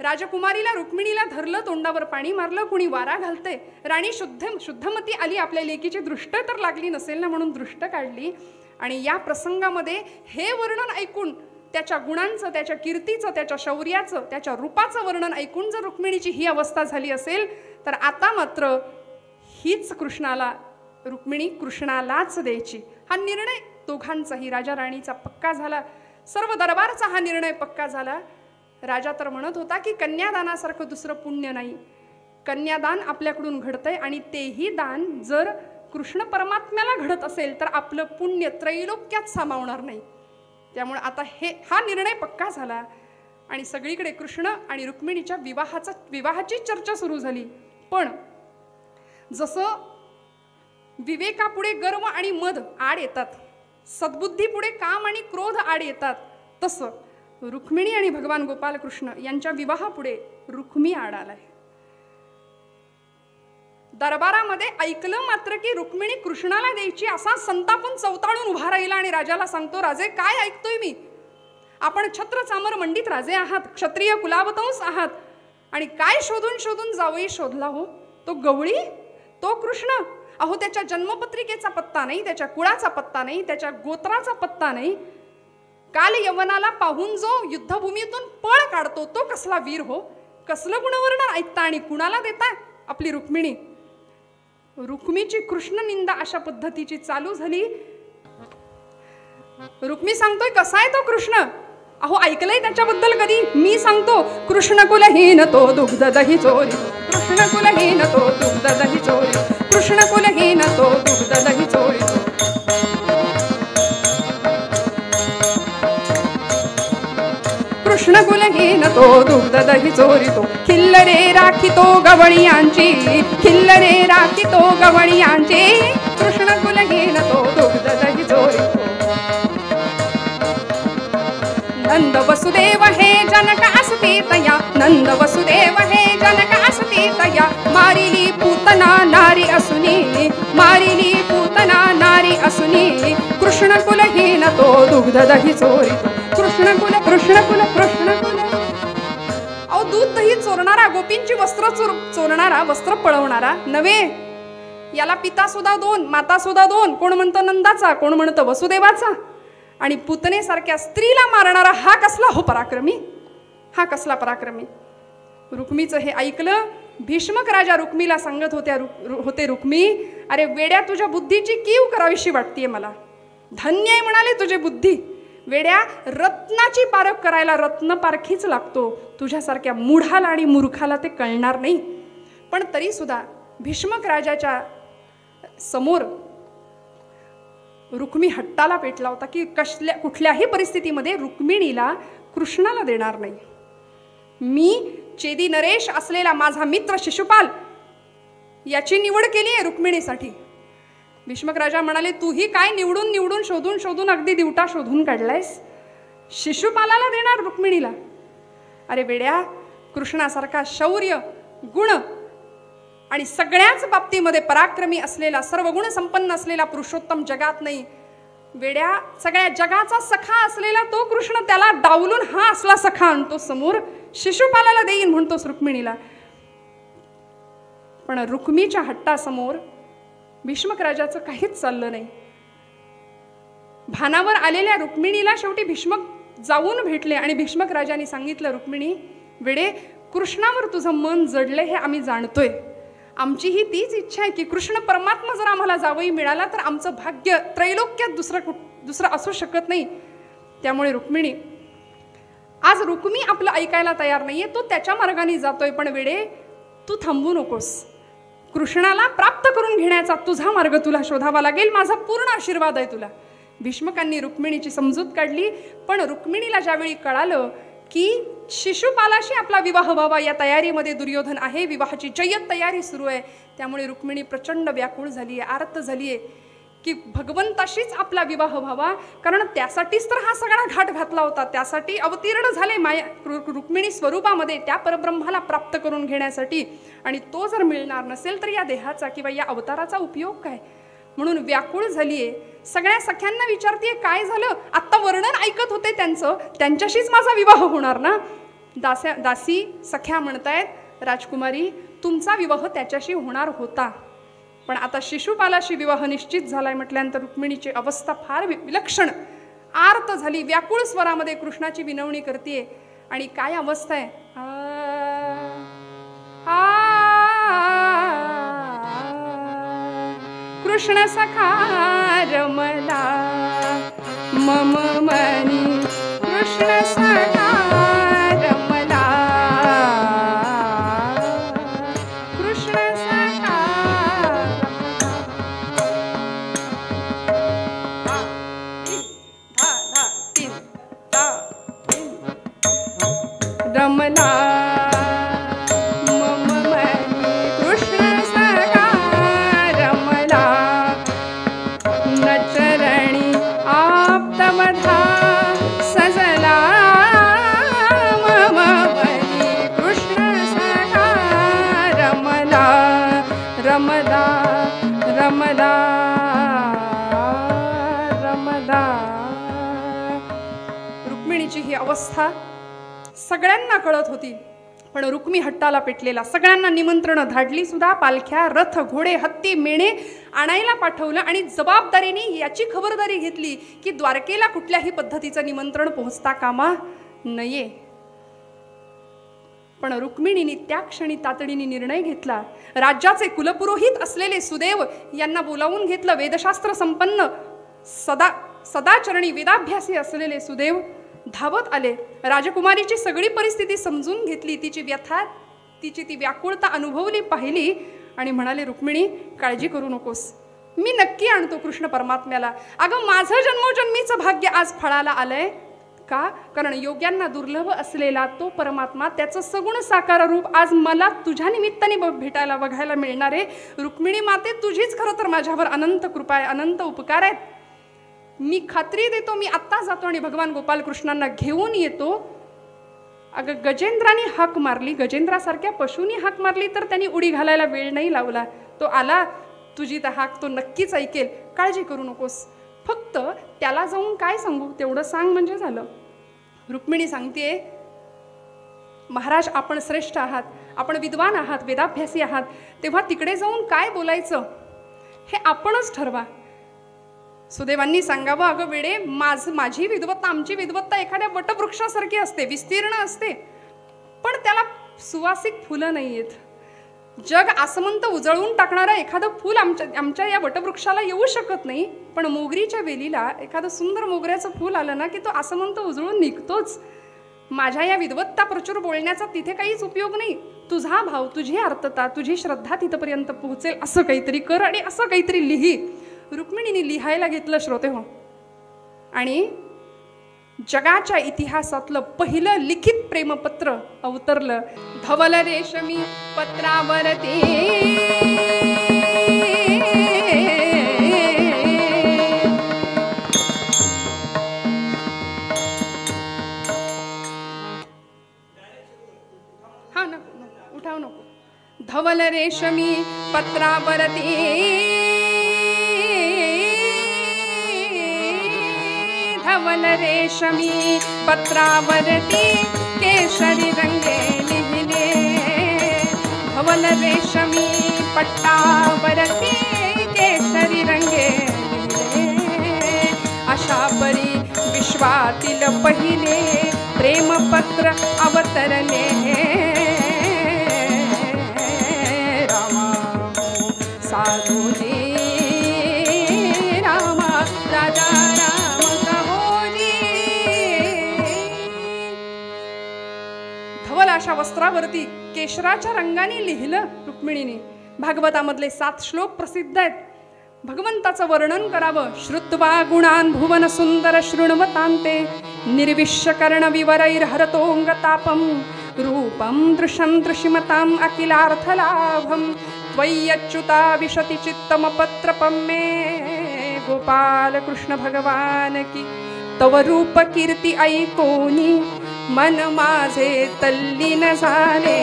राजकुमारीला रुक्मिणीला धरलं, तोंडावर पाणी मारलं, कुणी वारा घालते. राणी शुद्धमती आली, आपल्या लेकीची दृष्ट तर लागली नसेल ना म्हणून दृष्ट काढली. आणि या प्रसंगामध्ये हे वर्णन ऐकून, त्याच्या गुणांचं, त्याच्या कीर्तीचं, त्याच्या शौर्याचं, त्याच्या रूपाचं वर्णन ऐकून जर रुक्मिणीची ही अवस्था झाली असेल, तर आता मात्र हीच कृष्णाला, रुक्मिणी कृष्णालाच द्यायची. हा निर्णय दोघांचाही, राजा राणीचा पक्का झाला, सर्व दरबारचा हा निर्णय पक्का झाला. राजा तर म्हणत होता की कन्यादानासारखं दुसरं पुण्य नाही. कन्यादान आपल्याकडून घडतंय आणि तेही दान जर कृष्ण परमात्म्याला घडत असेल तर आपलं पुण्य त्रैलोक्यात सामावणार नाही. त्यामुळे आता हा निर्णय पक्का झाला आणि सगळीकडे कृष्ण आणि रुक्मिणीच्या विवाहाची चर्चा सुरू झाली. पण जसं विवेकापुढे गर्व आणि मद आड येतात, सद्बुद्धीपुढे काम आणि क्रोध आड येतात, तसं रुक्मिणी आणि भगवान गोपाल कृष्ण यांच्या विवाहापुढे रुक्मी आड आलाय. दरबारामध्ये ऐकलं मात्र की रुक्मिणी कृष्णाला द्यायची असा संतापून चवताळून उभा राहिला आणि राजाला सांगतो, राजे काय ऐकतोय मी? आपण छत्र चामर मंडित राजे आहात, क्षत्रिय कुलावतंस आहात, आणि काय शोधून शोधून जावई शोधला हो? तो गवळी, तो कृष्ण. अहो त्याच्या जन्मपत्रिकेचा पत्ता नाही, त्याच्या कुळाचा पत्ता नाही, त्याच्या गोत्राचा पत्ता नाही. काल यवनाला पाहून जो युद्धभूमीतून पळ काढतो तो कसला वीर हो? कसलं गुणवर्णन ऐकता आणि कुणाला देता? आपली रुक्मिणी. रुक्मीची कृष्ण निंदा अशा पद्धतीची चालू झाली. रुक्मी सांगतोय कसा आहे तो कृष्ण? अहो ऐकलंय त्याच्याबद्दल कधी? मी सांगतो कृष्ण कुलहीन तो दुग्ध दही चोरी, कृष्ण कृष्ण कुलहीन तो दुग्ध दही चोरी, कृष्ण कुलहीन तो दुग्ध दही चोरी, कृष्ण कुलहीन तो दुग्ध दही चोरितो, खिल्लरे राखितो गवळियांची, खिल्लरे राखितो गवळियांची, कृष्ण कुलहीन तो दुग्ध दही चोरितो. नंद वसुदेव हे जनक असती तया, नंद वसुदेव हे जनक असती तया, मारिली पूतना नारी असुनी, मारिली पूतना नारी असुनी, कृष्ण कुलहीन तो दुग्ध दही चोरितो, कृष्ण कुल कृष्ण कुल कृष्ण कुल. अहो दूध दही चोरणारा, गोपींची वस्त्र चोरणारा, वस्त्र पळवणारा नव्हे. याला पिता सुद्धा दोन, माता सुद्धा दोन. कोण म्हणतं नंदाचा, कोण म्हणतं वसुदेवाचा. आणि पुतनेसारख्या स्त्रीला मारणारा हा कसला हो पराक्रमी, हा कसला पराक्रमी. रुक्मीचं हे ऐकलं. भीष्मक राजा रुक्मीला सांगत होते रुक्मी, अरे वेड्या तुझ्या बुद्धीची कीव करावीशी वाटतीये मला. धन्य आहे म्हणाले तुझी बुद्धी. वेड्या रत्नाची पारख करायला रत्न पारखीच लागतो. तुझ्यासारख्या मूढाला आणि मूर्खाला ते कळणार नाही. पण तरी सुद्धा भीष्मक राजाच्या समोर रुक्मी हट्टाला पेटला होता की कुठल्याही परिस्थितीमध्ये रुक्मिणीला कृष्णाला देणार नाही. मी चेदी नरेश असलेला माझा मित्र शिशुपाल याची निवड केली आहे रुक्मिणीसाठी. भीष्मक राजा म्हणाले, तूही काय निवडून निवडून शोधून शोधून अगदी दिवटा शोधून काढलायस, शिशुपालाला देणार रुक्मिणीला. अरे वेड्या, कृष्णासारखा शौर्य गुण आणि सगळ्याच बाबतीमध्ये पराक्रमी असलेला, सर्व गुण संपन्न असलेला पुरुषोत्तम जगात नाही. वेड्या, सगळ्या जगाचा सखा असलेला तो कृष्ण, त्याला डावलून हा असला सखा आणतो समोर, शिशुपालाला देईन म्हणतोस रुक्मिणीला. पण रुक्मीच्या हट्टासमोर भीष्मक राजाचं काहीच चाललं नाही. भानावर आलेल्या रुक्मिणीला शेवटी भीष्मक जाऊन भेटले आणि भीष्मक राजांनी सांगितलं, रुक्मिणी वेडे, कृष्णावर तुझं मन जडले हे आम्ही जाणतोय. आमची ही तीच इच्छा आहे की कृष्ण परमात्मा जर आम्हाला जावई मिळाला तर आमचं भाग्य त्रैलोक्यात दुसरं असू शकत नाही. त्यामुळे रुक्मिणी, आज रुक्मी आपलं ऐकायला तयार नाहीये, तो त्याच्या मार्गाने जातोय. पण वेडे, तू थांबू नकोस. कृष्णाला प्राप्त करून घेण्याचा तुझा मार्ग तुला शोधावा लागेल. माझा पूर्ण आशीर्वाद आहे तुला. भीष्मकांनी रुक्मिणीची समजूत काढली. पण रुक्मिणीला ज्यावेळी कळालं की शिशुपालाशी आपला विवाह व्हावा या तयारीमध्ये दुर्योधन आहे, विवाहाची जय्यत तयारी सुरू आहे, त्यामुळे रुक्मिणी प्रचंड व्याकुळ झाली आहे, आर्त झाली आहे की भगवंताशीच आपला विवाह व्हावा. कारण त्यासाठीच तर हा सगळा घाट घातला होता, त्यासाठी अवतीर्ण झाले माया रुक्मिणी स्वरूपामध्ये त्या परब्रह्माला प्राप्त करून घेण्यासाठी. आणि तो जर मिळणार नसेल तर या देहाचा किंवा या अवताराचा उपयोग काय. म्हणून व्याकुळ झालीये. सगळ्या सख्यांना विचारतीये, काय झालं. आत्ता वर्णन ऐकत होते त्यांचं, त्यांच्याशीच माझा विवाह होणार ना. दासी सख्या म्हणतायत, राजकुमारी तुमचा विवाह त्याच्याशी होणार होता, पण आता शिशुपालाशी विवाह निश्चित झालाय म्हटल्यानंतर रुक्मिणीची अवस्था फार विलक्षण आर्त झाली. व्याकुळ स्वरामध्ये कृष्णाची विनवणी करते. आणि काय अवस्था आहे. कृष्ण सखा रमला मम मनी, कृष्ण सखा रमला, कृष्ण सखा रमला मम मनी, कृष्ण सखा रमला, नचरणी आप्तमधा सजला मम मनी, कृष्ण सखा रमला, रमला रमला रमला. रुक्मिणीची ही अवस्था सगळ्यांना कळत होती. पण रुक्मी हट्टाला पेटलेला. सगळ्यांना निमंत्रण धाडली सुद्धा. पालख्या, रथ, घोडे, हत्ती, मेणे आणायला पाठवलं आणि जबाबदारीने याची खबरदारी घेतली की द्वारकेला कुठल्याही पद्धतीचं निमंत्रण पोहोचता कामा नये. पण रुक्मिणीने त्या क्षणी तातडीने निर्णय घेतला. राज्याचे कुलपुरोहित असलेले सुदेव यांना बोलावून घेतलं. वेदशास्त्र संपन्न सदाचरणी वेदाभ्यासी असलेले सुदेव धावत आले. राजकुमारीची सगळी परिस्थिती समजून घेतली, तिची व्यथा तिची ती व्याकुळता अनुभवली, पाहिली आणि म्हणाले, रुक्मिणी काळजी करू नकोस, मी नक्की आणतो कृष्ण परमात्म्याला. अगं माझं जन्मोजन्मीचं भाग्य आज फळाला आलंय. का? कारण योग्यांना दुर्लभ असलेला तो परमात्मा, त्याचं सगुण साकार रूप आज मला तुझ्या निमित्ताने भेटायला बघायला मिळणार आहे. रुक्मिणी माते, तुझीच खरं तर माझ्यावर अनंत कृपा आहे, अनंत उपकार आहेत. मी खात्री देतो, मी आत्ता जातो आणि भगवान गोपालकृष्णांना घेऊन येतो. अगं गजेंद्राने हाक मारली, गजेंद्रासारख्या पशूंनी हाक मारली तर त्यांनी उडी घालायला वेळ नाही लावला. तो आला, तुझी तर हाक तो नक्कीच ऐकेल, काळजी करू नकोस. फक्त त्याला जाऊन काय सांगू तेवढं सांग म्हणजे झालं. रुक्मिणी सांगतेय, महाराज आपण श्रेष्ठ आहात, आपण विद्वान आहात, वेदाभ्यासी आहात, तेव्हा तिकडे जाऊन काय बोलायचं हे आपणच ठरवा. सुदैवांनी सांगावं, अगं वेडे, माझी विद्वत्ता, आमची विद्वत्ता एखाद्या वटवृक्षासारखी असते, विस्तीर्ण असते, पण त्याला सुवासिक फुलं नाही आहेत. जग आसमंत उजळून टाकणारं एखादं फूल आमच्या या वटवृक्षाला येऊ शकत नाही, पण मोगरीच्या वेलीला एखादं सुंदर मोगऱ्याचं फूल आलं ना की तो आसमंत उजळून निघतोच. माझ्या या विद्वत्ता प्रचूर बोलण्याचा तिथे काहीच उपयोग नाही. तुझा भाव, तुझी अर्थता, तुझी श्रद्धा तिथपर्यंत पोहोचेल असं काहीतरी कर आणि असं काहीतरी लिही. रुक्मिणीने लिहायला घेतलं श्रोते हो, आणि जगाच्या इतिहासातलं पहिलं लिखित प्रेमपत्र अवतरलं. धवल रेशमी पत्रावरती हा नको उठाव नको. धवल रेशमी पत्रावरती धवल रेशमी पत्रावरती केशरी रंगे लिहिले. धवल रेशमी पट्टावरती केशरी रंगे लिहिले. अशा परी विश्वातील पहिले प्रेमपत्र अवतरले. रामा साधुजी रामा राजा अशा वस्त्रावरती केशराच्या रंगाने लिहिलं रुक्मिणीने. भागवतामधले 7 श्लोक प्रसिद्ध आहेत. भगवंताचं वर्णन करावं. श्रुत्वा गुणान भुवन सुंदर शृण्वतान्ते निर्विश्य कर्ण विवरैर्हरतोंगतापम रूपम दृशं दृशिमताम अखिलार्थलाभम त्वय्यच्युता विशति चित्तमपत्रपम मे. गोपाल कृष्ण भगवान की तव रूप कीर्ती ऐकोनी मन माझे तल्लीन झाले.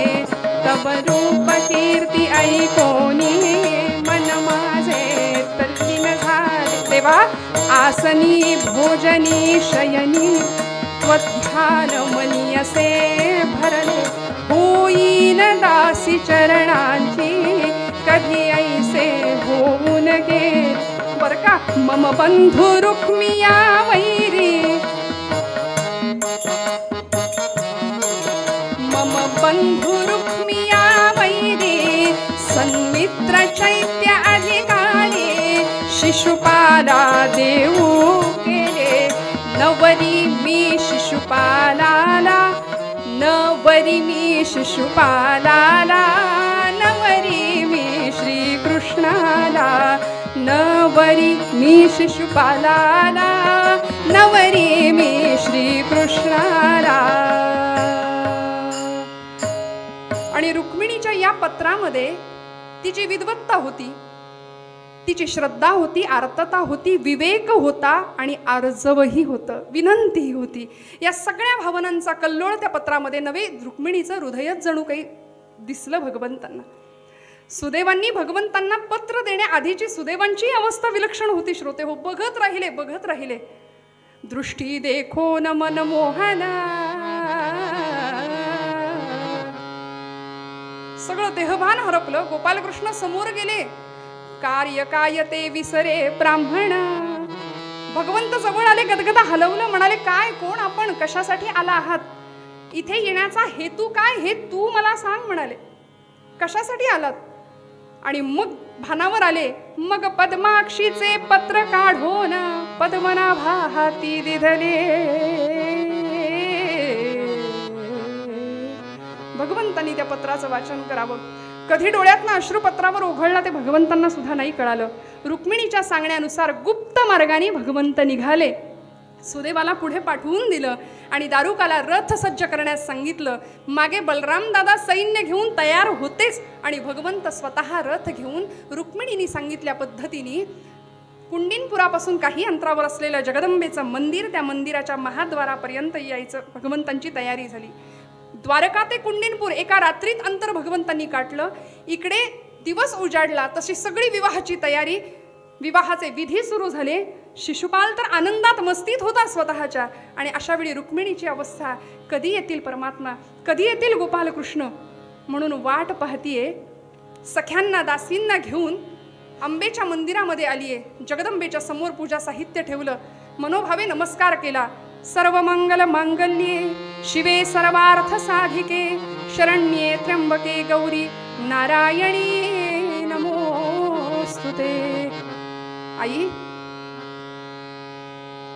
तव रूप कीर्ती ऐकोनी मन माझे तल्लीन झाले. देवा आसनी भोजनी शयनी त्वध्यान मनी असे भरले. होईन दासी चरणांची कधी ऐसे होऊन गे. बर का, मम बंधू रुक्मिया वैरी बंधु रुक्मिया वैरी सन्मित्र चैत्य अधिकारी शिशुपाला देऊ केले. नवरी मी शिशुपालाला नवरी मी शिशुपालाला नवरी मी श्रीकृष्णाला नवरी मी शिशुपालाला नवरी मी श्रीकृष्णाला. आणि रुक्मिणीच्या या पत्रामध्ये तिची विद्वत्ता होती, तिची श्रद्धा होती, आर्तता होती, विवेक होता आणि आर्जवही होतं, विनंतीही होती. या सगळ्या भावनांचा कल्लोळ त्या पत्रामध्ये नव्हे, रुक्मिणीचं हृदयच जणू काही दिसलं भगवंतांना. सुदैवांनी भगवंतांना पत्र देण्याआधीची सुदैवांची अवस्था विलक्षण होती श्रोते हो. बघत राहिले. दृष्टी देखो न मन मोहना. सगळं देहभान हरपलं. गोपालकृष्ण समोर गेले. कार्य काय ते विसरे ब्राह्मण. भगवंत जवळ आले, गदगदा हलवलं, म्हणाले काय, कोण आपण, कशासाठी आला आहात, इथे येण्याचा हेतू काय हे तू मला सांग म्हणाले. कशासाठी आलात? आणि मग भानावर आले. मग पद्माक्षीचे पत्र काढून पद्मनाभा हाती दिधले. भगवंतांनी त्या पत्राचं वाचन करावं. कधी डोळ्यातनं अश्रुपत्रावर ओघळला ते भगवंतांना सुद्धा नाही कळालं. रुक्मिणीच्या सांगण्यानुसार गुप्त मार्गाने भगवंत निघाले. सुदेवाला पुढे पाठवून दिलं आणि दारुकाला रथ सज्ज करण्यास सांगितलं. मागे बलराम दादा सैन्य घेऊन तयार होतेच आणि भगवंत स्वतः रथ घेऊन रुक्मिणीने सांगितल्या पद्धतीने कुंडिनपुरापासून काही अंतरावर असलेलं जगदंबेचं मंदिर, त्या मंदिराच्या महाद्वारापर्यंत यायचं भगवंतांची तयारी झाली. द्वारका ते कुंडिनपूर एका रात्रीत अंतर भगवंतांनी काढलं. इकडे दिवस उजाडला तशी सगळी विवाहाची तयारी, विवाहाचे विधी सुरू झाले. शिशुपाल तर आनंदात मस्तीत होता स्वतःच्या. आणि अशा वेळी रुक्मिणीची अवस्था, कधी येतील परमात्मा, कधी येतील गोपालकृष्ण म्हणून वाट पाहतीये. सख्यांना दासींना घेऊन अंबेच्या मंदिरामध्ये आलीये. जगदंबेच्या समोर पूजा साहित्य ठेवलं, मनोभावे नमस्कार केला. सर्व मंगल मांगल्ये शिवे सर्वार्थ साधिके शरण्ये त्र्यंबके गौरी नारायणी नमोस्तुते. आई,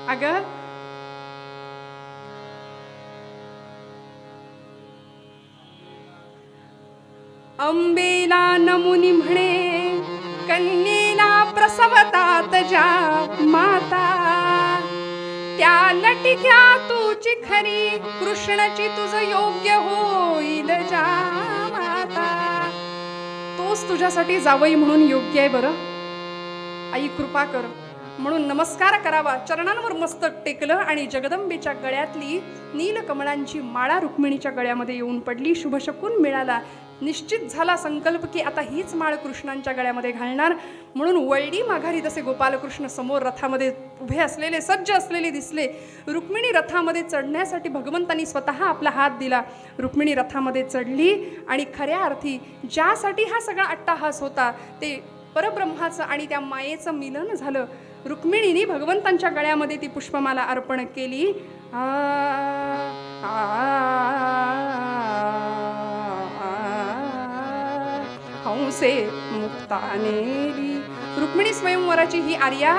अगं अंबेला नमुनी म्हणे कन्येला प्रसवतात ज्या माता, त्या लटिक्या तुझी खरी कृष्णाची तुझ योग्य होईल ज्या माता. तोच तुझ्यासाठी जावई म्हणून योग्य आहे. बरं आई कृपा कर म्हणून नमस्कार करावा. चरणांवर मस्तक टेकलं आणि जगदंबेच्या गळ्यातली नीलकमळांची माळा रुक्मिणीच्या गळ्यामध्ये येऊन पडली. शुभशकून मिळाला. निश्चित झाला संकल्प की आता हीच माळ कृष्णांच्या गळ्यामध्ये घालणार. म्हणून वळडी माघारी तसे गोपालकृष्ण समोर रथामध्ये उभे असलेले, सज्ज असलेले दिसले. रुक्मिणी रथामध्ये चढण्यासाठी भगवंतांनी स्वतः आपला हात दिला. रुक्मिणी रथामध्ये चढली आणि खऱ्या अर्थी ज्यासाठी हा सगळा अट्टाहास होता ते परब्रह्माचं आणि त्या मायेचं मिलन झालं. रुक्मिणीने भगवंतांच्या गळ्यामध्ये ती पुष्पमाला अर्पण केली. हंसे मुक्तानेली. रुक्मिणी स्वयंवराची ही आर्या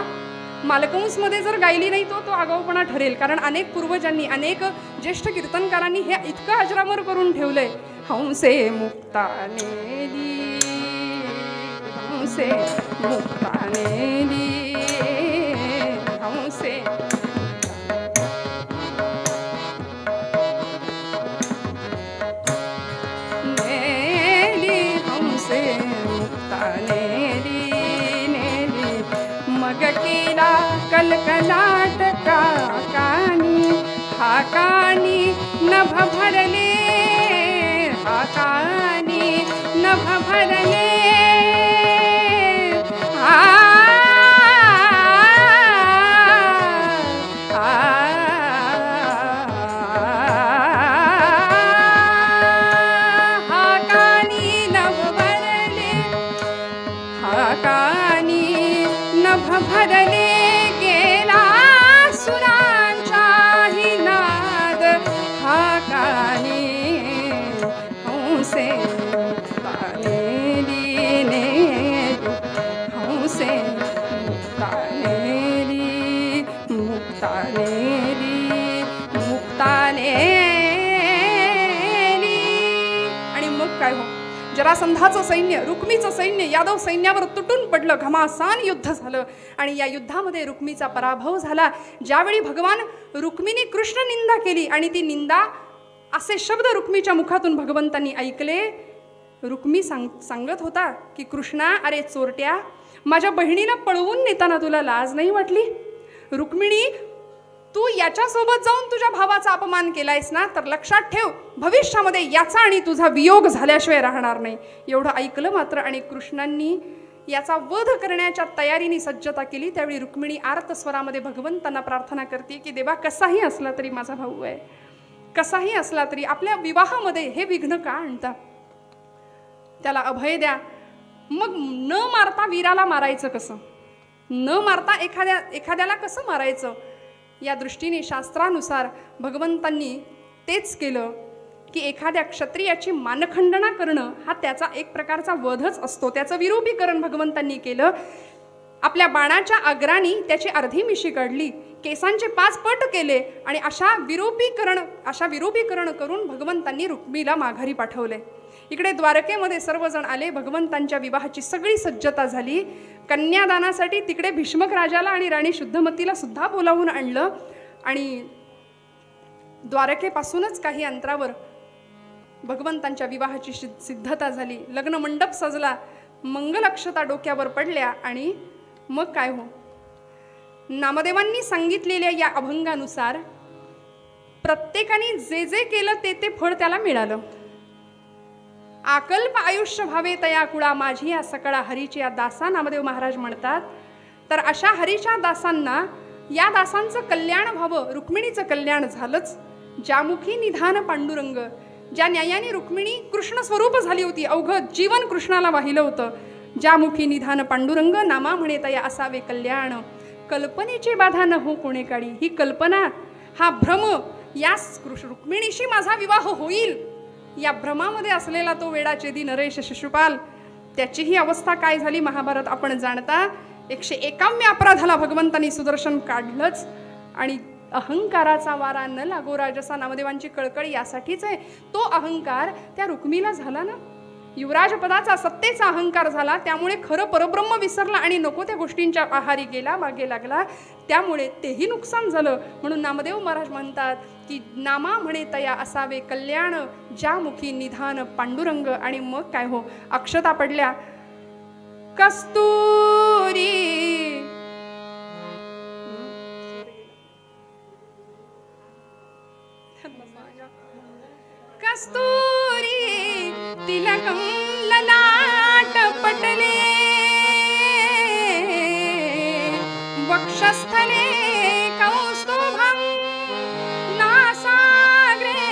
मालकंसमध्ये जर गायली नाही तो आगाऊपणा ठरेल. कारण अनेक पूर्वजांनी, अनेक ज्येष्ठ कीर्तनकारांनी हे इतकं अजरामर करून ठेवलंय. हंसे मुक्तानेली, हंसे मुक्तानेली, हंसे नेली, हंसे मुक्तानेली नेली. मग केला कलकलाट काकानी, हाकानी नभ भरले, हाकानी नभ भरले. जरासंधाचं सैन्य, रुक्मीचं सैन्य यादव सैन्यावर तुटून पडलं. घमासान युद्ध झालं आणि या युद्धामध्ये रुक्मीचा पराभव झाला. ज्यावेळी भगवान रुक्मिणी कृष्ण निंदा केली आणि ती निंदा असे शब्द रुक्मीच्या मुखातून भगवंतांनी ऐकले. रुक्मी सांगत होता की कृष्णा, अरे चोरट्या, माझ्या बहिणीला पळवून नेताना तुला लाज नाही वाटली? रुक्मिणी, तू याच्यासोबत जाऊन तुझ्या भावाचा अपमान केलायस ना, तर लक्षात ठेव भविष्यामध्ये याचा आणि तुझा वियोग झाल्याशिवाय राहणार नाही. एवढं ऐकलं मात्र आणि कृष्णांनी याचा वध करण्याच्या तयारीने सज्जता केली. त्यावेळी रुक्मिणी आर्त स्वरामध्ये भगवंतांना प्रार्थना करते की देवा, कसाही असला तरी माझा भाऊ आहे, कसाही असला तरी आपल्या विवाहामध्ये हे विघ्न का आणता, त्याला अभय द्या. मग न मारता वीराला मारायचं कसं, न मारता एखाद्याला कसं मारायचं, या दृष्टीने शास्त्रानुसार भगवंतांनी तेच केलं की एखाद्या क्षत्रियाची मानखंडना करणं हा त्याचा एक प्रकारचा वधच असतो. त्याचं विरूपीकरण भगवंतांनी केलं. आपल्या बाणाच्या अग्रानी त्याची अर्धी मिशी काढली केसांचे 5 पट केले आणि अशा विरूपीकरण करून भगवंतांनी रुक्मिणीला माघारी पाठवले. इकडे द्वारकेमध्ये सर्वजण आले. भगवंतांच्या विवाहाची सगळी सज्जता झाली. कन्यादानासाठी तिकडे भीष्मक राजाला आणि राणी शुद्धमतीला सुद्धा बोलावून आणलं आणि द्वारकेपासूनच काही अंतरावर भगवंतांच्या विवाहाची सिद्धता झाली. लग्न मंडप सजला, मंगलक्षता डोक्यावर पडल्या आणि मग काय हो, नामदेवांनी सांगितलेल्या या अभंगानुसार प्रत्येकाने जे जे केलं ते फळ त्याला मिळालं. आकल्प आयुष्य भावे तया कुळा माझी या सकळा हरीची या दासा नामदेव महाराज म्हणतात. तर अशा हरीच्या दासांना, या दासांचं कल्याण व्हावं, रुक्मिणीचं कल्याण झालंच. ज्यामुखी निधान पांडुरंग, ज्या न्यायाने रुक्मिणी कृष्ण स्वरूप झाली होती, अवघं जीवन कृष्णाला वाहिलं होतं. ज्यामुखी निधान पांडुरंग नामा म्हणे तया असावे कल्याण. कल्पनेची बाधा न हो कोणे काढी, ही कल्पना, हा भ्रम, या रुक्मिणीशी माझा विवाह होईल, या भ्रमामध्ये असलेला तो वेडाचेदी नरेश शिशुपाल, त्याचीही अवस्था काय झाली महाभारत आपण जाणता. 151 अपराधाला भगवंतांनी सुदर्शन काढलंच. आणि अहंकाराचा वारा न लागो राजसा, नामदेवांची कळकळी यासाठीच आहे. तो अहंकार त्या रुक्मीला झाला ना, युवराज पदाचा, सत्तेचा अहंकार झाला. त्यामुळे खरं परब्रह्म विसरला आणि नको त्या गोष्टींच्या आहारी गेला, मागे लागला. त्यामुळे तेही नुकसान झालं. म्हणून नामदेव महाराज म्हणतात की नामा म्हणे तया असावे कल्याण, ज्यामुखी निधान पांडुरंग. आणि मग काय हो, अक्षता पडल्या. कस्तुरी कस्तुरी तिलकं ललाट पटले, वक्षस्थले कौस्तुभं नासाग्रे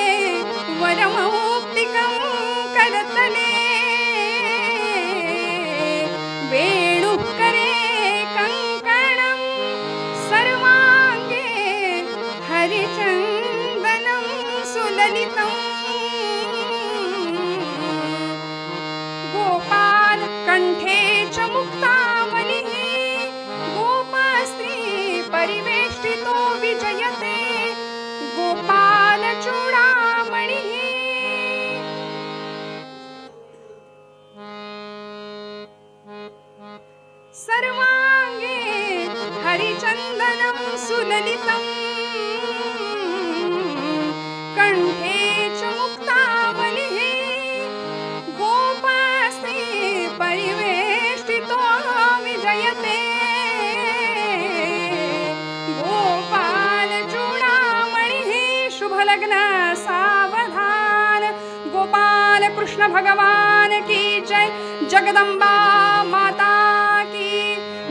वरमौक्तिकं करतले, वेणुकरे कंकणं सर्वांगे हरिचन्दनं सुललितं, गोपाल कंठे च मुक्तावलिः, गोपस्त्री परिवेष्टितो विजयते, गोपाल चूडामणिः. सर्वांगे हरिचन्दनं सुललितं, कंठे च मुक्तावलिः, गोपस्त्री परिवेष्टितो विजयते, गोपाल चूडामणिः. शुभलग्न सावधान, गोपाल कृष्ण भगवान की जय, जगदंबा माता की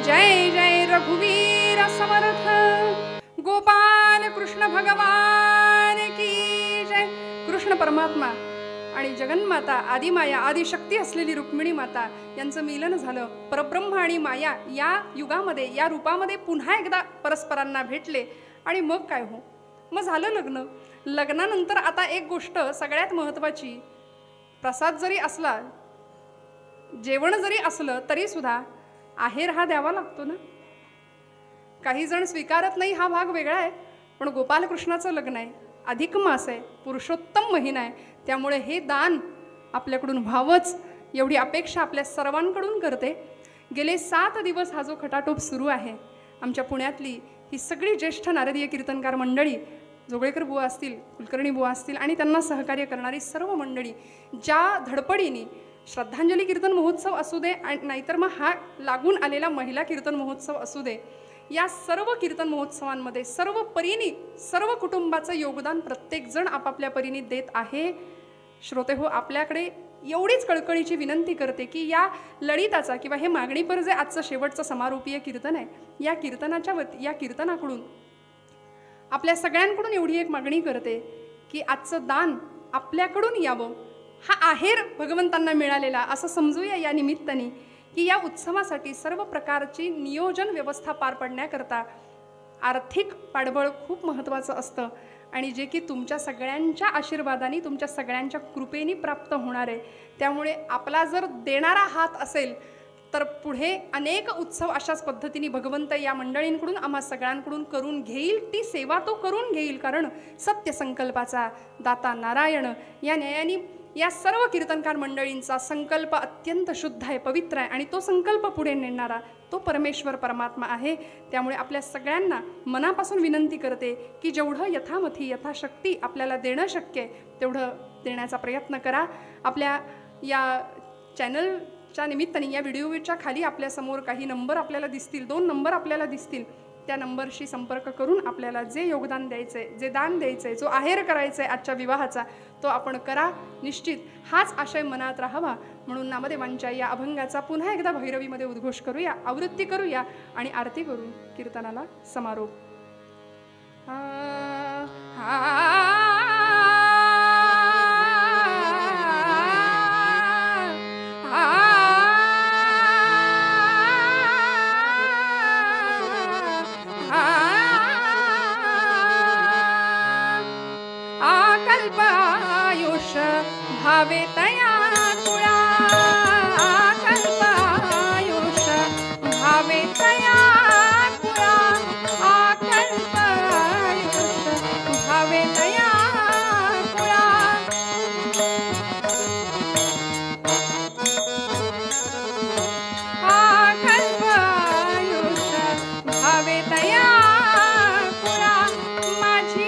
जय. जय रघुवीर समर्थ, गोपाल कृष्ण भगवान की जय. कृष्ण परमात्मा आणि जगन्माता आदिमाया, आदिशक्ती असलेली रुक्मिणी माता यांचं मिलन झालं. परब्रह्म आणि माया या युगामध्ये, या रूपामध्ये पुन्हा एकदा परस्परांना भेटले. आणि मग काय हो, मग झालं लग्न. लग्नानंतर आता एक गोष्ट सगळ्यात महत्त्वाची, प्रसाद जरी असला, जेवण जरी असलं तरी सुद्धा आहेर हा द्यावा लागतो ना. काही जण स्वीकारत नाही, हा भाग वेगळा आहे. पण गोपालकृष्णाचं लग्न आहे, अधिक मास आहे, पुरुषोत्तम महिना आहे. त्यामुळे हे दान आपल्याकडून व्हावंच एवढी अपेक्षा आपल्या सर्वांकडून करते. गेले 7 दिवस हा जो खटाटोप सुरू आहे, आमच्या पुण्यातली ही सगळी ज्येष्ठ नारदीय कीर्तनकार मंडळी, जोगळेकर बुवा असतील, कुलकर्णी बुवा असतील आणि त्यांना सहकार्य करणारी सर्व मंडळी, ज्या धडपडीने श्रद्धांजली कीर्तन महोत्सव असू दे, नाहीतर मग हा लागून आलेला महिला कीर्तन महोत्सव असू दे, या सर्व कीर्तन महोत्सवांमध्ये सर्व परीने, सर्व कुटुंबाचं योगदान प्रत्येकजण आपापल्या परीने देत आहे. श्रोते हो, आपल्याकडे एवढीच कळकळीची विनंती करते की या ललिताचा किंवा हे मागणीपर जे आजचं शेवटचं समारोपीय कीर्तन आहे, या कीर्तनाकडून आपल्या सगळ्यांकडून एवढी एक मागणी करते की आजचं दान आपल्याकडून यावं. हा आहेर भगवंतांना मिळालेला असं समजूया या निमित्ताने की या उत्सवासाठी सर्व प्रकारची नियोजन व्यवस्था पार पडण्याकरता आर्थिक पाठबळ खूप महत्त्वाचं असतं. आणि जे की तुमच्या सगळ्यांच्या आशीर्वादाने, तुमच्या सगळ्यांच्या कृपेने प्राप्त होणार आहे. त्यामुळे आपला जर देणारा हात असेल तर पुढे अनेक उत्सव अशाच पद्धतीने भगवंत या मंडळींकडून आम्हा सगळ्यांकडून करून घेईल. ती सेवा तो करून घेईल, कारण सत्य संकल्पाचा दाता नारायण या न्यायाने या सर्व कीर्तनकार मंडळींचा संकल्प अत्यंत शुद्ध आहे, पवित्र आहे आणि तो संकल्प पुढे नेणारा तो परमेश्वर परमात्मा आहे. त्यामुळे आपल्या सगळ्यांना मनापासून विनंती करते की जेवढं यथामथी यथाशक्ती आपल्याला देणं शक्य आहे तेवढं देण्याचा प्रयत्न करा. आपल्या या चॅनलच्या निमित्ताने या व्हिडिओच्या खाली आपल्यासमोर काही नंबर आपल्याला दिसतील, 2 नंबर आपल्याला दिसतील. त्या नंबरशी संपर्क करून आपल्याला जे योगदान द्यायचं आहे, जे दान द्यायचं आहे, जो आहेर करायचा आहे आजच्या विवाहाचा, तो आपण करा. निश्चित हाच आशय मनात राहावा म्हणून नामदेवांच्या या अभंगाचा पुन्हा एकदा भैरवीमध्ये उद्घोष करूया, आवृत्ती करूया आणि आरती करू. कीर्तनाला समारोप. आकल्पायुष भावे तया कुळा, आकल्पायुष भावे तया कुळा, आकल्पायुष भावे तया कुळा. आकल्पायुष भावे तया कुळा, माझी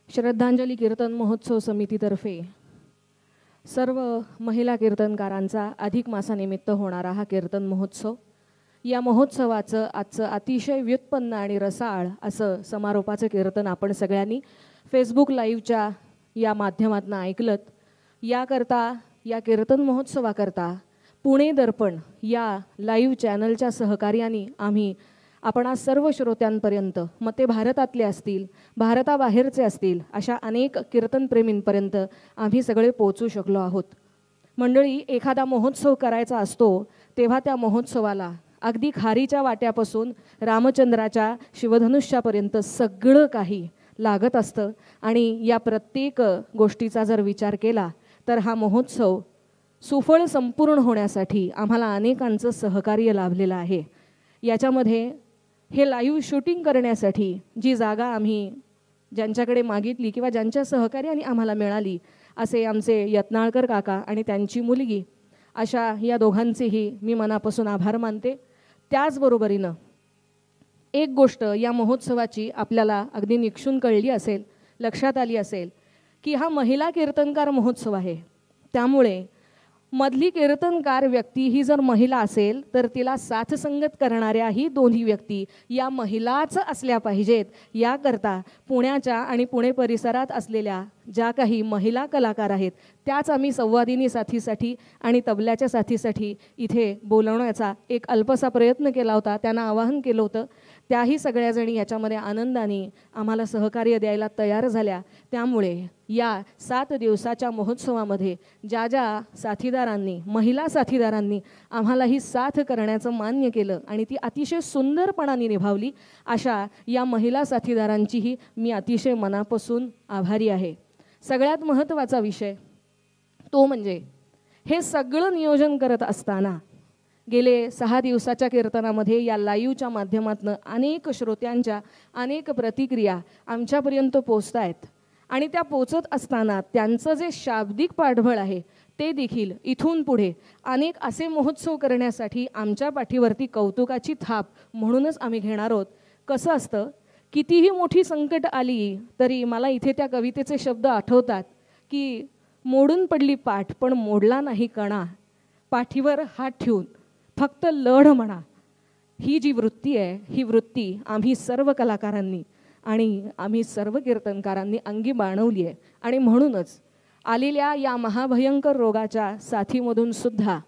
श्रद्धांजली कीर्तन महोत्सव समितीतर्फे सर्व महिला कीर्तनकारांचा अधिक मासानिमित्त होणारा हा कीर्तन महोत्सव, या महोत्सवाचं आजचं अतिशय व्युत्पन्न आणि रसाळ असं समारोपाचं कीर्तन आपण सगळ्यांनी फेसबुक लाईव्हच्या या माध्यमातून ऐकलत. याकरता, या कीर्तन महोत्सवाकरता पुणे दर्पण या लाईव्ह चॅनलच्या सहकार्याने आम्ही आपणा सर्व श्रोत्यांपर्यंत, मग ते भारतातले असतील, भारताबाहेरचे असतील, अशा अनेक कीर्तनप्रेमींपर्यंत आम्ही सगळे पोहोचू शकलो आहोत. मंडळी, एखादा महोत्सव करायचा असतो तेव्हा त्या महोत्सवाला अगदी खारीच्या वाट्यापासून रामचंद्राच्या शिवधनुष्यापर्यंत सगळं काही लागत असतं आणि या प्रत्येक गोष्टीचा जर विचार केला तर हा महोत्सव सुफळ संपूर्ण होण्यासाठी आम्हाला अनेकांचं सहकार्य लाभलेलं आहे. याच्यामध्ये हे लाईव्ह शूटिंग करण्यासाठी जी जागा आम्ही ज्यांच्याकडे मागितली किंवा ज्यांच्या सहकार्याने आम्हाला मिळाली असे आमचे यत्नाळकर काका आणि त्यांची मुलगी, अशा या दोघांचेही मी मनापासून आभार मानते. त्याचबरोबरीनं एक गोष्ट या महोत्सवाची आपल्याला अगदी निक्षून कळली असेल, लक्षात आली असेल की हा महिला कीर्तनकार महोत्सव आहे. त्यामुळे मधली कीर्तनकार व्यक्ती ही जर महिला असेल तर तिला साथसंगत करणाऱ्याही दोन्ही व्यक्ती या महिलाच असल्या पाहिजेत. याकरता पुण्याच्या आणि पुणे परिसरात असलेल्या ज्या काही महिला कलाकार आहेत त्याच आम्ही संवादिनी साथीसाठी आणि तबल्याच्या साथीसाठी इथे बोलवण्याचा एक अल्पसा प्रयत्न केला होता, त्यांना आवाहन केलं होतं. त्याही सगळ्याजणी याच्यामध्ये आनंदाने आम्हाला सहकार्य द्यायला तयार झाल्या. त्यामुळे या 7 दिवसाच्या महोत्सवामध्ये ज्या ज्या साथीदारांनी, महिला साथीदारांनी आम्हाला ही साथ करण्याचं मान्य केलं आणि ती अतिशय सुंदरपणाने निभावली, अशा या महिला साथीदारांचीही मी अतिशय मनापासून आभारी आहे. सगळ्यात महत्त्वाचा विषय तो म्हणजे हे सगळं नियोजन करत असताना गेले 6 दिवसाच्या कीर्तनामध्ये या लाईव्हच्या माध्यमातून अनेक श्रोत्यांच्या अनेक प्रतिक्रिया आमच्यापर्यंत पोचत आहेत आणि त्या पोचत असताना त्यांचं जे शाब्दिक पाठबळ आहे ते देखील इथून पुढे अनेक असे महोत्सव करण्यासाठी आमच्या पाठीवरती कौतुकाची थाप म्हणूनच आम्ही घेणार आहोत. कसं असतं, कितीही मोठी संकट आली तरी मला इथे त्या कवितेचे शब्द आठवतात की मोडून पडली पाठ पण मोडला नाही कणा, पाठीवर हात ठेवून फक्त लढ म्हणा. ही जी वृत्ती आहे, ही वृत्ती आम्ही सर्व कलाकारांनी आणि आम्ही सर्व कीर्तनकारांनी अंगी बाणवली आहे. आणि म्हणूनच आलेल्या या महाभयंकर रोगाच्या साथीमधून सुद्धा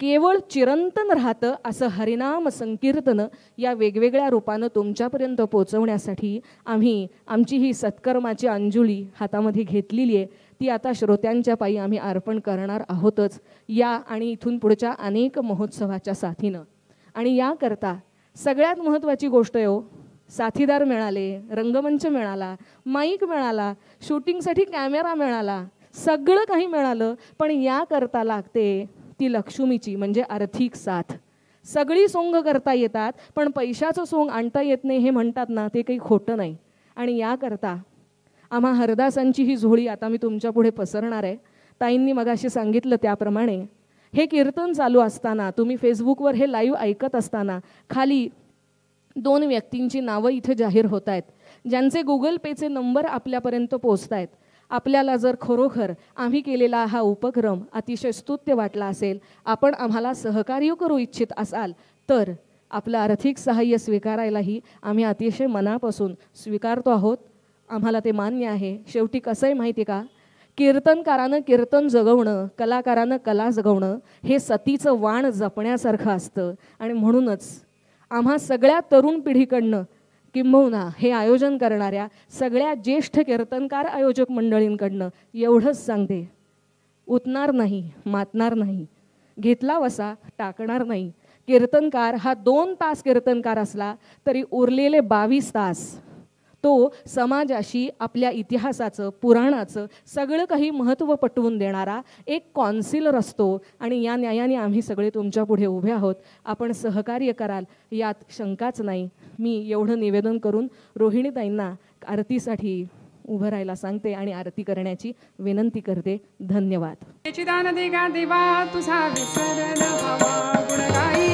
केवळ चिरंतन राहतं असं हरिनाम संकीर्तन या वेगवेगळ्या रूपानं तुमच्यापर्यंत पोचवण्यासाठी आम्ही आमची ही सत्कर्माची अंजुली हातामध्ये घेतलेली आहे. ती आता श्रोत्यांच्या पायी आम्ही अर्पण करणार आहोतच या आणि इथून पुढच्या अनेक महोत्सवाच्या साथीनं. आणि याकरता सगळ्यात महत्त्वाची गोष्ट आहे हो, साथीदार मिळाले, रंगमंच मिळाला, माईक मिळाला, शूटिंगसाठी कॅमेरा मिळाला, सगळं काही मिळालं, पण याकरता लागते ती लक्ष्मीची म्हणजे आर्थिक साथ. सगळी सोंग करता येतात पण पैशाचं सोंग आणता येत नाही हे म्हणतात ना, ते काही खोटं नाही. आणि याकरता आम्हा हरदासांची ही झोळी आता मी तुमच्या पुढे पसरणार आहे. ताईंनी मगाशी सांगितलं त्याप्रमाणे हे कीर्तन चालू असताना, तुम्ही फेसबुकवर हे लाईव्ह ऐकत असताना खाली 2 व्यक्तींची नावं इथे जाहीर होत आहेत, ज्यांचे गुगल पेचे नंबर आपल्यापर्यंत पोचत आहेत. आपल्याला जर खरोखर आम्ही केलेला हा उपक्रम अतिशय स्तुत्य वाटला असेल, आपण आम्हाला सहकार्य करू इच्छित असाल तर आपलं आर्थिक सहाय्य स्वीकारायलाही आम्ही अतिशय मनापासून स्वीकारतो आहोत. आम्हाला ते मान्य आहे. शेवटी कसं आहे माहिती आहे का, कीर्तनकारानं कीर्तन जगवणं, कलाकारानं कला जगवणं हे सतीचं वाण जपण्यासारखं असतं. आणि म्हणूनच आम्हा सगळ्या तरुण पिढीकडनं किंबहुना हे आयोजन करणाऱ्या सगळ्या ज्येष्ठ कीर्तनकार आयोजक मंडळींकडनं एवढंच सांगते, उतणार नाही, मातणार नाही, घेतला वसा टाकणार नाही. कीर्तनकार हा 2 तास कीर्तनकार असला तरी उरलेले 22 तास तो समाजाशी आपल्या इतिहासाचं, पुराणाचं सगळं काही महत्त्व पटवून देणारा एक कॉन्सिलर असतो. आणि या न्यायाने आम्ही सगळे तुमच्या पुढे उभे आहोत. आपण सहकार्य कराल यात शंकाच नाही. मी एवढं निवेदन करून रोहिणीताईंना आरतीसाठी उभं राहायला सांगते आणि आरती करण्याची विनंती करते. धन्यवाद. चिदान देगा देवा तुझा विसर न व्हावा, गुण गाई